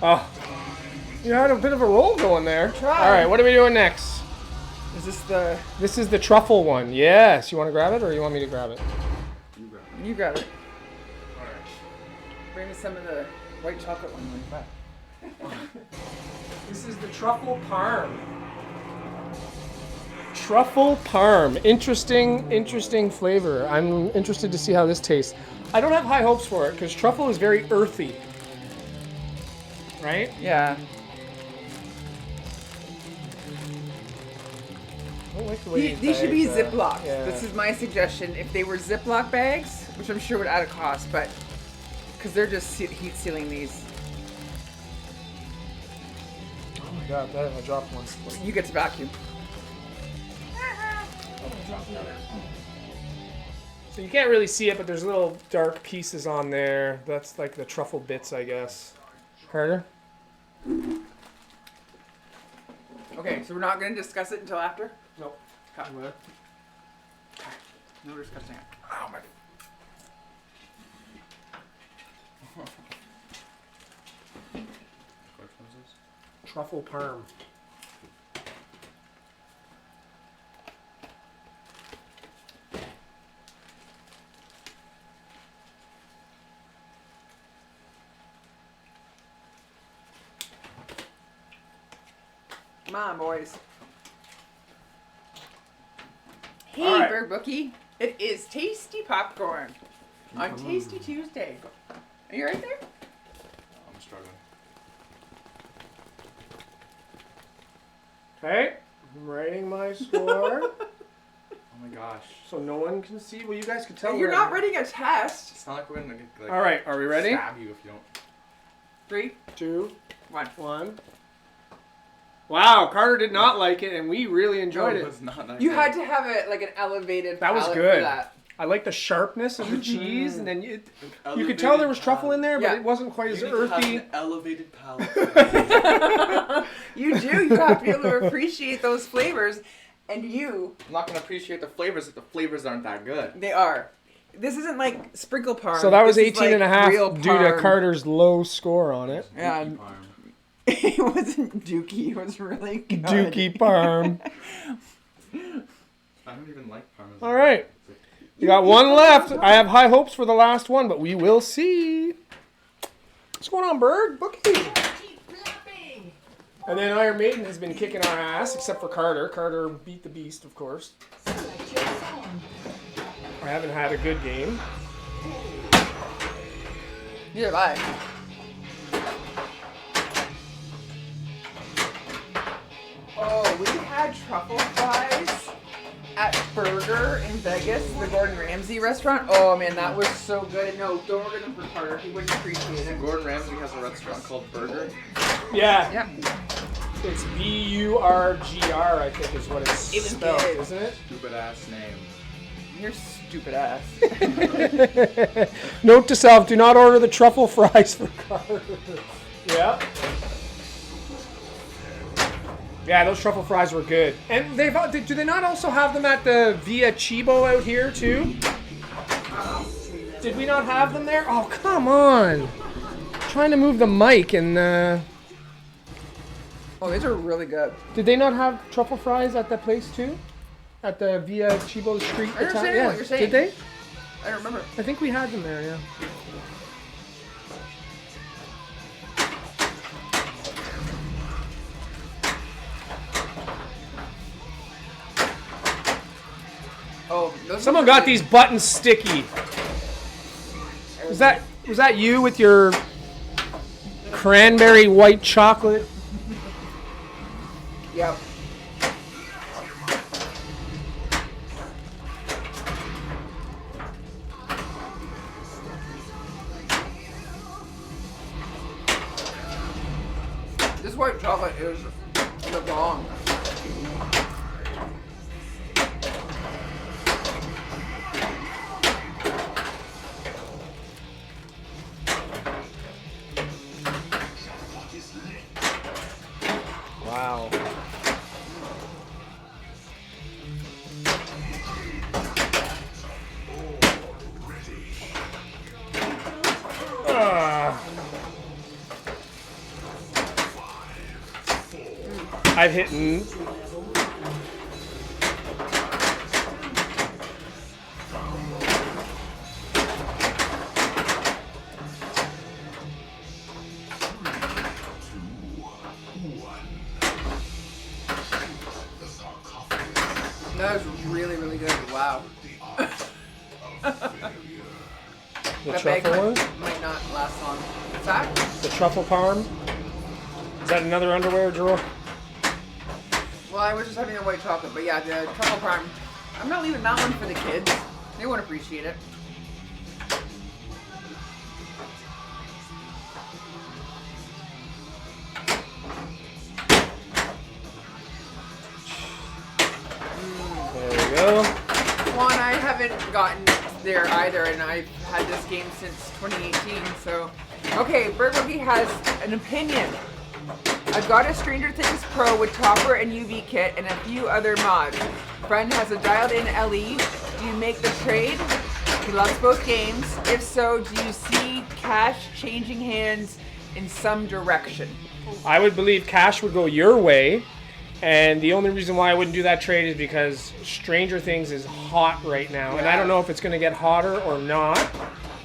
Oh, you had a bit of a roll going there. Try. All right, what are we doing next? Is this the? This is the truffle one. Yes. You want to grab it, or you want me to grab it? You grab it. Bring me some of the white chocolate one when you're back. This is the truffle parm. Truffle parm. Interesting flavor. I'm interested to see how this tastes. I don't have high hopes for it because truffle is very earthy. Right? Yeah. I don't like the way These should be bags, Ziplocs. yeah. This is my suggestion. If they were Ziploc bags, which I'm sure would add a cost, but because they're just heat sealing these, Oh my god, that I dropped one. you get to vacuum. So you can't really see it, but there's little dark pieces on there. That's like the truffle bits, I guess. Harder? Okay, so we're not going to discuss it until after? Nope. Okay. No discussing it. Oh my. Truffle parm. Come on, boys. Hey, All right. Bird Bookie. It is tasty popcorn on Tasty Tuesday. Are you right there? I'm struggling. Okay, I'm writing my score. Oh my gosh. So no one can see. Well, you guys can tell. You're where not I- writing a test. It's not like we're gonna like All right, are we ready? stab you if you don't. 3, 2, 1. 1. Wow, Carter did not like it, and we really enjoyed No, it. was not that You good. had to have it like an elevated That was palate good. for that. I like the sharpness of the cheese, and then you could tell Elevated there was truffle in there, but Yeah. it wasn't quite as You need to have earthy. an elevated palate. You do. You have to be able to appreciate those flavors. And you, I'm not gonna appreciate the flavors if the flavors aren't that good. they are. This isn't like sprinkle parm. So that was This is 18 and a like half real due to parm. Carter's low score on it. Yeah. Dookie parm. It wasn't Dookie. It was really good. Dookie Parm. I don't even like parmesan. All right. You got one left. I have high hopes for the last one, but we will see. What's going on, Bird? Bookie. And then Iron Maiden has been kicking our ass, except for Carter. Carter beat the beast, of course. I haven't had a good game. Neither have I. Oh, we had truffle fries at Burger in Vegas, the Gordon Ramsay restaurant. Oh man, that was so good. No, don't order them for Carter. He wouldn't appreciate it. Gordon Ramsay has a restaurant called Burger. Yeah. Yeah. It's B-U-R-G-R, I think is what it's It was spelled, good. isn't it? Stupid ass name. You're stupid ass. Note to self, do not order the truffle fries for Carter. Yeah. Yeah, those truffle fries were good. And do they not also have them at the Via Chibo out here too? Did we not have them there? Oh, come on. Trying to move the mic and Oh, these are really good. did they not have truffle fries at that place too? At the Via Chibo Street? I understand what you're saying. Did they? I don't remember. I think we had them there, yeah. Oh, those Someone are got really- these buttons sticky. Was that you with your cranberry white chocolate? Yep. This white chocolate is the bomb. Wow. I've hit. That was really, really good. Wow. The That bag truffle one? might not last long. What's that? The truffle parm? Is that another underwear drawer? Well, I was just having the white chocolate, but yeah, the truffle parm. I'm not leaving that one for the kids. They won't appreciate it. There we go. One, I haven't gotten there either, and I've had this game since 2018, so... Okay, Bird Boogie has an opinion. I've got a Stranger Things Pro with Topper and UV kit and a few other mods. Friend has a dialed-in LE. Do you make the trade? He loves both games. If so, do you see cash changing hands in some direction? I would believe cash would go your way, and the only reason why I wouldn't do that trade is because Stranger Things is hot right now, and I don't know if it's going to get hotter or not,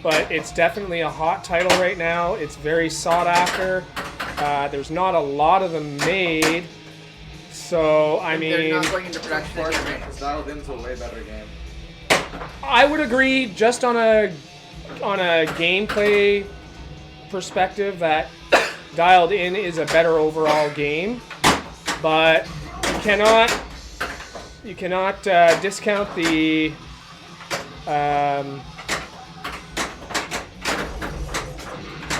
but it's definitely a hot title right now. It's very sought after. There's not a lot of them made, So I They're mean, not going into production anyway. It's dialed into a way better game. I would agree just on a gameplay perspective that Dialed In is a better overall game, but you cannot discount the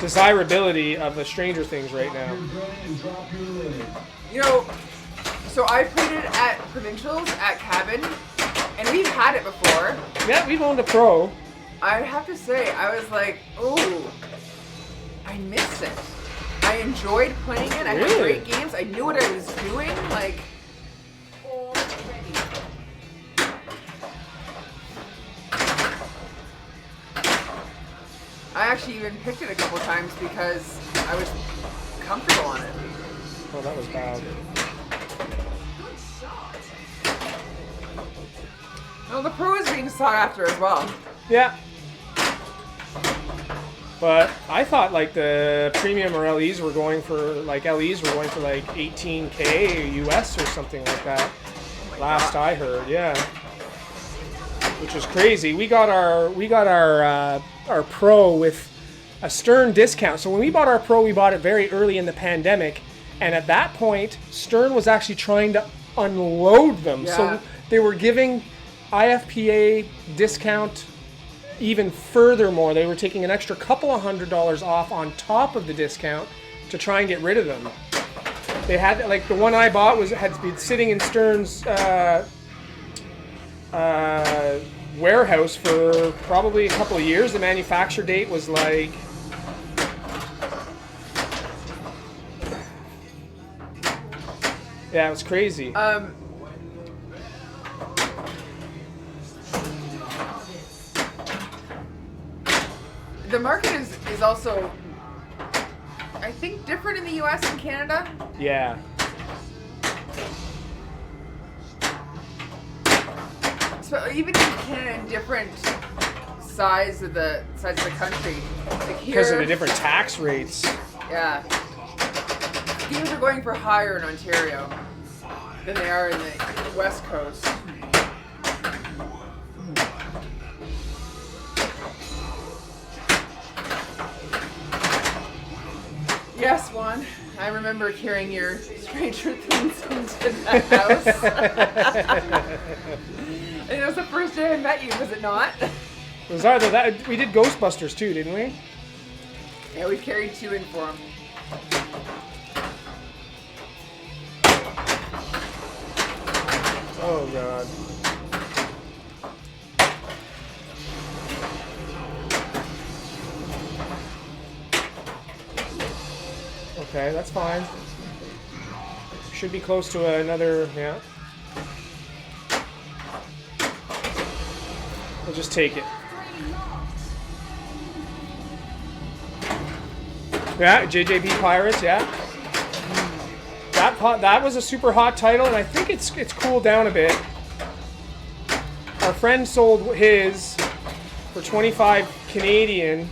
desirability of the Stranger Things right now. You know, so I played it at Provincials at Cabin, and we've had it before. Yeah, we've owned a Pro. I have to say, I was like, ooh, I miss it. I enjoyed playing it. I had Really? great games. I knew what I was doing. Like, I actually even picked it a couple times because I was comfortable on it. Oh, that was bad. No, the Pro is being sought after as well. Yeah. But I thought like the premium or LEs were going for like 18K US or something like that. Last I heard, yeah. Which is crazy. We got our Pro with a Stern discount. So when we bought our Pro, we bought it very early in the pandemic, and at that point, Stern was actually trying to unload them. Yeah. So they were giving IFPA discount. Even furthermore, they were taking an extra couple of $100 off on top of the discount to try and get rid of them. They had, like, the one I bought had been sitting in Stern's warehouse for probably a couple of years. The manufacture date was like, yeah, it was crazy. The market is also, I think, different in the US and Canada. Yeah. So even in Canada, different size of the country. Like here, Because of the different tax rates. Yeah. Games are going for higher in Ontario than they are in the West Coast. Yes, Juan. I remember carrying your Stranger Things into the house. And it was the first day I met you, was it not? It was either that, we did Ghostbusters too, didn't we? Yeah, we carried 2 in for him. Oh god. Okay, that's fine. Should be close to another, yeah. We'll just take it. Yeah, JJB Pirates, yeah. That was a super hot title, and I think it's cooled down a bit. Our friend sold his for 25 Canadian.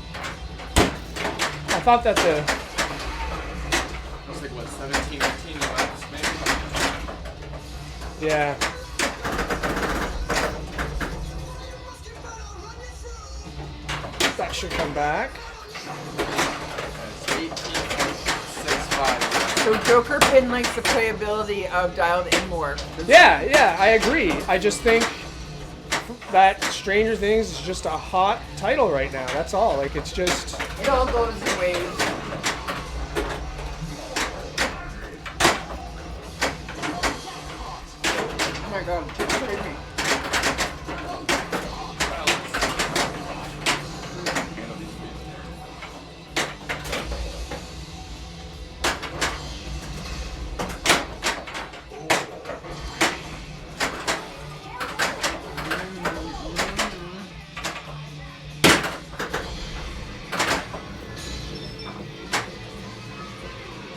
I thought that the It's like what, 17, 18 bucks maybe? yeah. That should come back. It's 18.65. So Joker Pin likes the playability of Dialed In more. Yeah, I agree. I just think that Stranger Things is just a hot title right now. That's all. Like, it's just... It all goes in waves. Oh my god, it's crazy.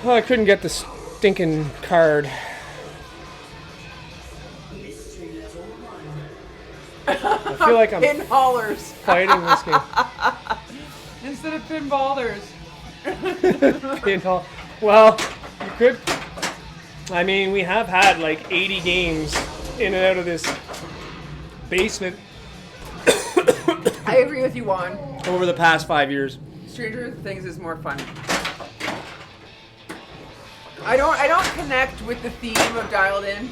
Oh, I couldn't get the stinking card. I feel like I'm Pinballers fighting this game. instead of pinballers. Pinball. Well, you could. I mean, we have had like 80 games in and out of this basement I agree with you, Juan. over the past 5 years. Stranger Things is more fun. I don't connect with the theme of Dialed In.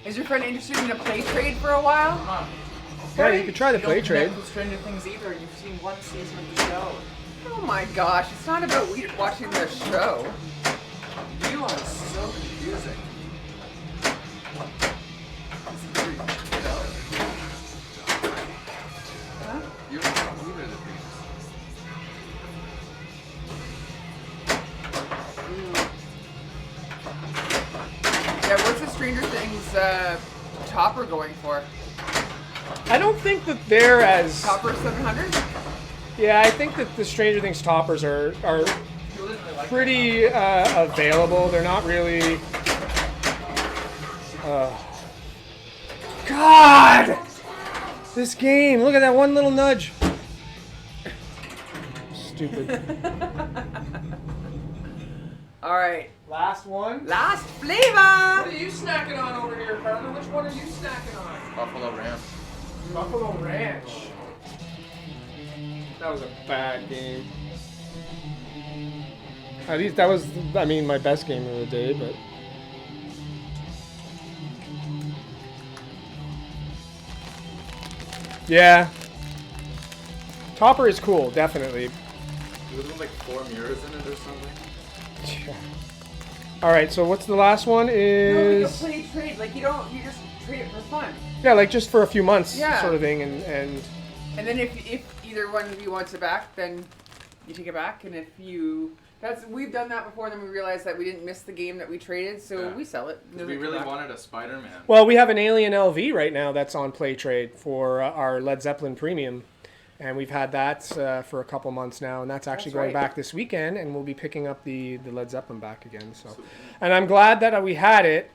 Is your friend interested in a play trade for a while? Yeah, you could try the You play don't trade. connect with Stranger Things either. You've seen one season of the show. Oh my gosh, it's not about watching the show. You are so confusing. You're confused at things. Yeah, what's the Stranger Things topper going for? I don't think that they're as... Topper 700? Yeah, I think that the Stranger Things toppers are pretty available. They're not really... God! This game, look at that one little nudge. Stupid. All right, Last one. last What flavor. are you snacking on over here, Carter? Which one are you snacking on? Buffalo Ranch. Buffalo Ranch. That was a bad game. At least that was, I mean, my best game of the day, but... Yeah. Topper is cool, definitely. There's like 4 mirrors in it or something. Alright, so what's the last one No, like a is... play trade. Like you just trade it for fun. Yeah, like just for a few months Yeah. sort of thing, and And then if either one of you wants it back, then you take it back. And if you we've done that before, then we realized that we didn't miss the game that we traded, so Yeah. we sell it. Because we really wanted a Spider-Man. Well, we have an Alien LV right now that's on Play Trade for our Led Zeppelin Premium. And we've had that for a couple months now, and that's actually That's going right. back this weekend, and we'll be picking up the Led Zeppelin back again. So, and I'm glad that we had it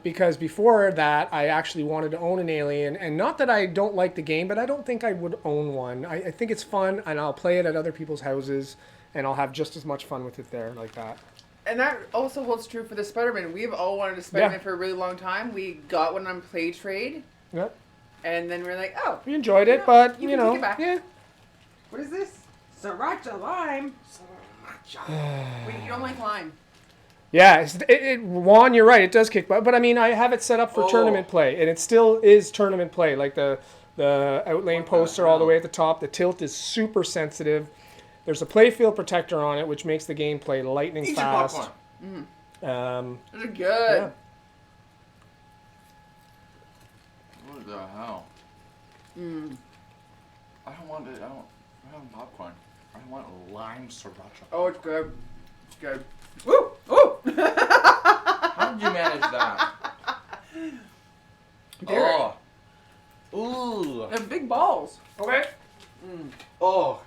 because before that, I actually wanted to own an Alien, and not that I don't like the game, but I don't think I would own one. I think it's fun, and I'll play it at other people's houses, and I'll have just as much fun with it there like that. And that also holds true for the Spider-Man. We've all wanted a Spider-Man Yeah. for a really long time. We got one on Play Trade, Yep. and then we're like, oh, We enjoyed it, Yeah, but you you can know, take it back. yeah. what is this? Sriracha lime. Wait, you don't like lime? Yeah, Juan, you're right. It does kick butt, but I mean, I have it set up for Oh. tournament play, and it still is tournament play. Like the outlane poster all the way at the top. The tilt is super sensitive. There's a playfield protector on it, which makes the gameplay lightning Eat your fast. popcorn. Those are good. Yeah. What the hell? I don't want it. I don't popcorn. I want lime sriracha. Oh, it's good. It's good. Woo! Ooh! How did you manage that? Derek. Oh. Ooh. They have big balls. Okay. Oh.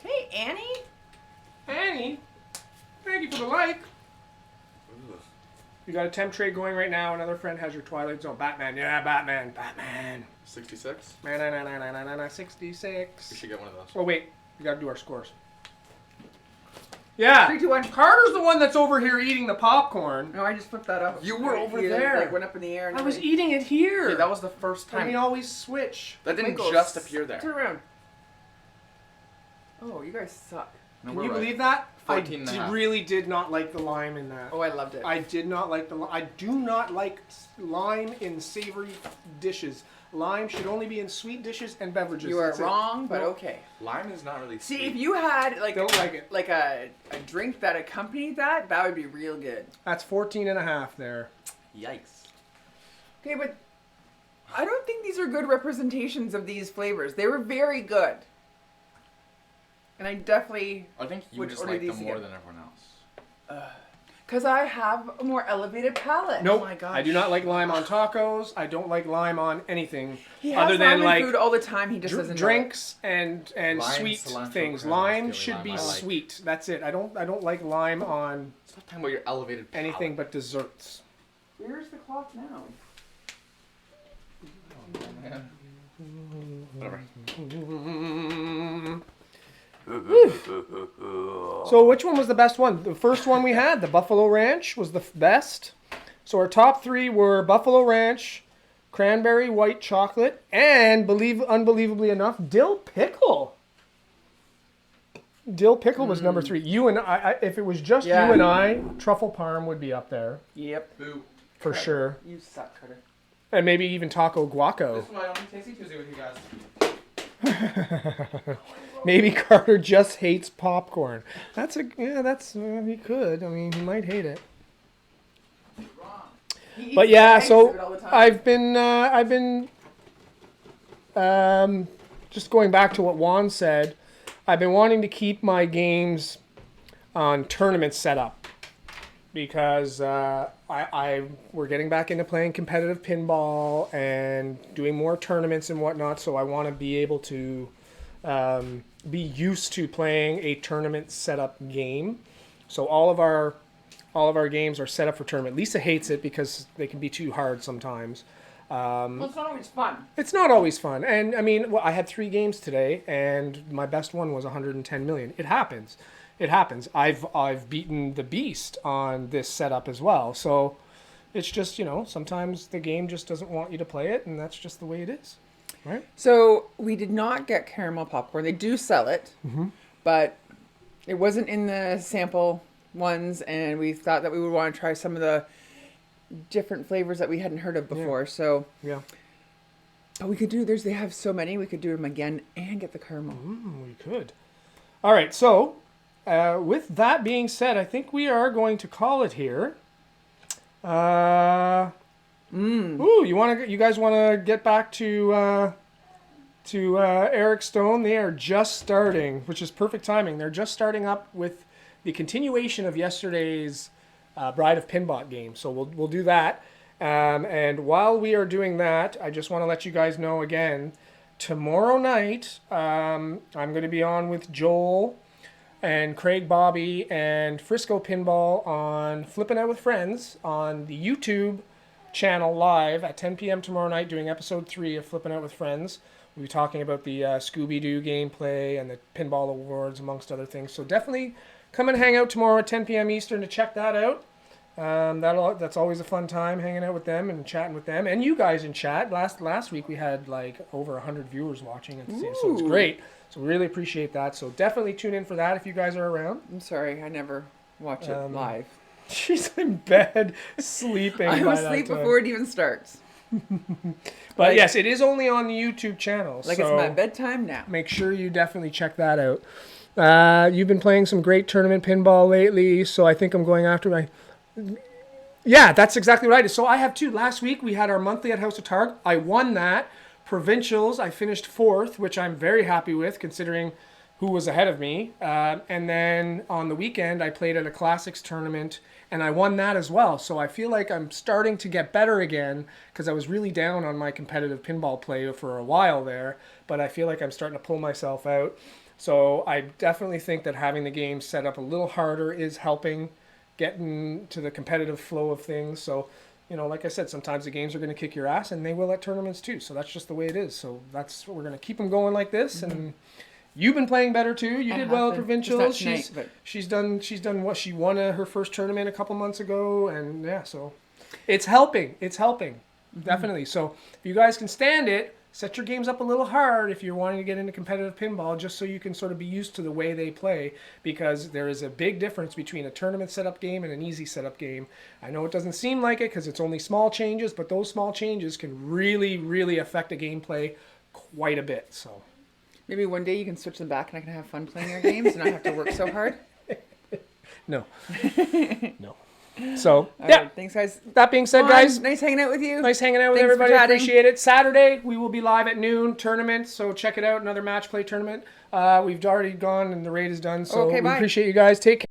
Hey, Annie. Annie, thank you for the like. What is this? You got a temp trade going right now. Another friend has your Twilight Zone. Batman. Yeah, Batman. Batman. 66? Na 66. We should get one of those. Oh wait, we got to do our scores. Yeah. 3, 2, 1. Carter's the one that's over here eating the popcorn. No, I just flipped that up. You were over It, there. Like, went up in the air. And I was everything. eating it here. Okay, that was the first And we time. always switch. That didn't Michael, just appear there. Turn around. Oh, you guys suck. No, Can we're you right. believe that? 14 and a half. really did not like the lime in that. Oh, I loved it. I did not like the lime. I do not like lime in savory dishes. Lime should only be in sweet dishes and beverages. You are That's it. wrong, but No, okay. Lime is not really See, sweet. if you had like Don't like it. like a drink that accompanied that, that would be real good. That's 14 and a half there. Yikes. Okay, but I don't think these are good representations of these flavors. They were very good. And I definitely, I think you Would just order like these them more again. than everyone else. because I have a more elevated palate. Nope. Oh my gosh. I do not like lime on tacos. I don't like lime on anything He has other than lime in like food all the time. He just doesn't know drinks and Lime, sweet cilantro, things. crema, Lime chili should lime, be I like. sweet. That's it. I don't like lime on Stop talking about your elevated palate. anything but desserts. Where's the clock now? Whatever. So which one was the best one? The first one we had, the Buffalo Ranch, was the best. So our top 3 were Buffalo Ranch, Cranberry White Chocolate, and unbelievably enough, Dill Pickle. Dill Pickle was number 3. You and I, if it was just you and I, Truffle Parm would be up there. Yep. Boo. For sure. You suck, Carter. And maybe even Taco Guaco. This is my only Tasty Tuesday with you guys. Maybe Carter just hates popcorn. He could. I mean, he might hate it. But yeah, so I've been just going back to what Juan said. I've been wanting to keep my games on tournament setup because we're getting back into playing competitive pinball and doing more tournaments and whatnot. So I want to be able to be used to playing a tournament setup game. So all of our games are set up for tournament. Lisa hates it because they can be too hard sometimes. Well, it's not always fun. It's not always fun. And I mean, I had 3 games today and my best one was 110 million. It happens. I've beaten the beast on this setup as well. So it's just, sometimes the game just doesn't want you to play it, and that's just the way it is. Right? So we did not get caramel popcorn. They do sell it, but it wasn't in the sample ones, and we thought that we would want to try some of the different flavors that we hadn't heard of before. So Yeah. but we could do they have so many, we could do them again and get the caramel. We could. All right. So with that being said, I think we are going to call it here. Ooh, you guys want to get back to Eric Stone? They are just starting, which is perfect timing. They're just starting up with the continuation of yesterday's Bride of Pinbot game. So we'll do that. And while we are doing that, I just want to let you guys know again, tomorrow night I'm going to be on with Joel and Craig Bobby and Frisco Pinball on Flippin' Out with Friends on the YouTube channel live at 10 p.m. tomorrow night, doing episode 3 of Flippin' Out with Friends. We'll be talking about the Scooby-Doo gameplay and the Pinball Awards, amongst other things. So definitely come and hang out tomorrow at 10 p.m. Eastern to check that out. That's always a fun time, hanging out with them and chatting with them. And you guys in chat. Last week we had like over 100 viewers watching, so it's great. So we really appreciate that. So definitely tune in for that if you guys are around. I'm sorry, I never watch it live. She's in bed, sleeping. I'm asleep before it even starts. But yes, it is only on the YouTube channel. Like, so it's my bedtime now. make sure you definitely check that out. You've been playing some great tournament pinball lately, so I think I'm going after my... Yeah, that's exactly right. So I have 2. Last week we had our monthly at House of Targ. I won that. Provincials, I finished 4th, which I'm very happy with considering who was ahead of me. And then on the weekend I played at a Classics tournament and I won that as well. So I feel like I'm starting to get better again because I was really down on my competitive pinball play for a while there. But I feel like I'm starting to pull myself out. So I definitely think that having the game set up a little harder is helping getting to the competitive flow of things. So, like I said, sometimes the games are going to kick your ass, and they will at tournaments too. So that's just the way it is. So that's what we're going to keep them going like this. And you've been playing better too. You did well at provincials. She's done what she won her first tournament a couple months ago, and yeah, so it's helping. It's helping, definitely. So if you guys can stand it, set your games up a little hard if you're wanting to get into competitive pinball, just so you can sort of be used to the way they play, because there is a big difference between a tournament setup game and an easy setup game. I know it doesn't seem like it because it's only small changes, but those small changes can really, really affect a gameplay quite a bit. So maybe one day you can switch them back and I can have fun playing your games and not have to work so hard. No. No. So, All yeah. right, thanks, guys. That being said, guys, nice hanging out with you. nice hanging out with Thanks for everybody. chatting. Appreciate it. Saturday, we will be live at noon, tournament, so check it out. Another match play tournament. We've already gone and the raid is done, so Okay, we bye. appreciate you guys. Take care.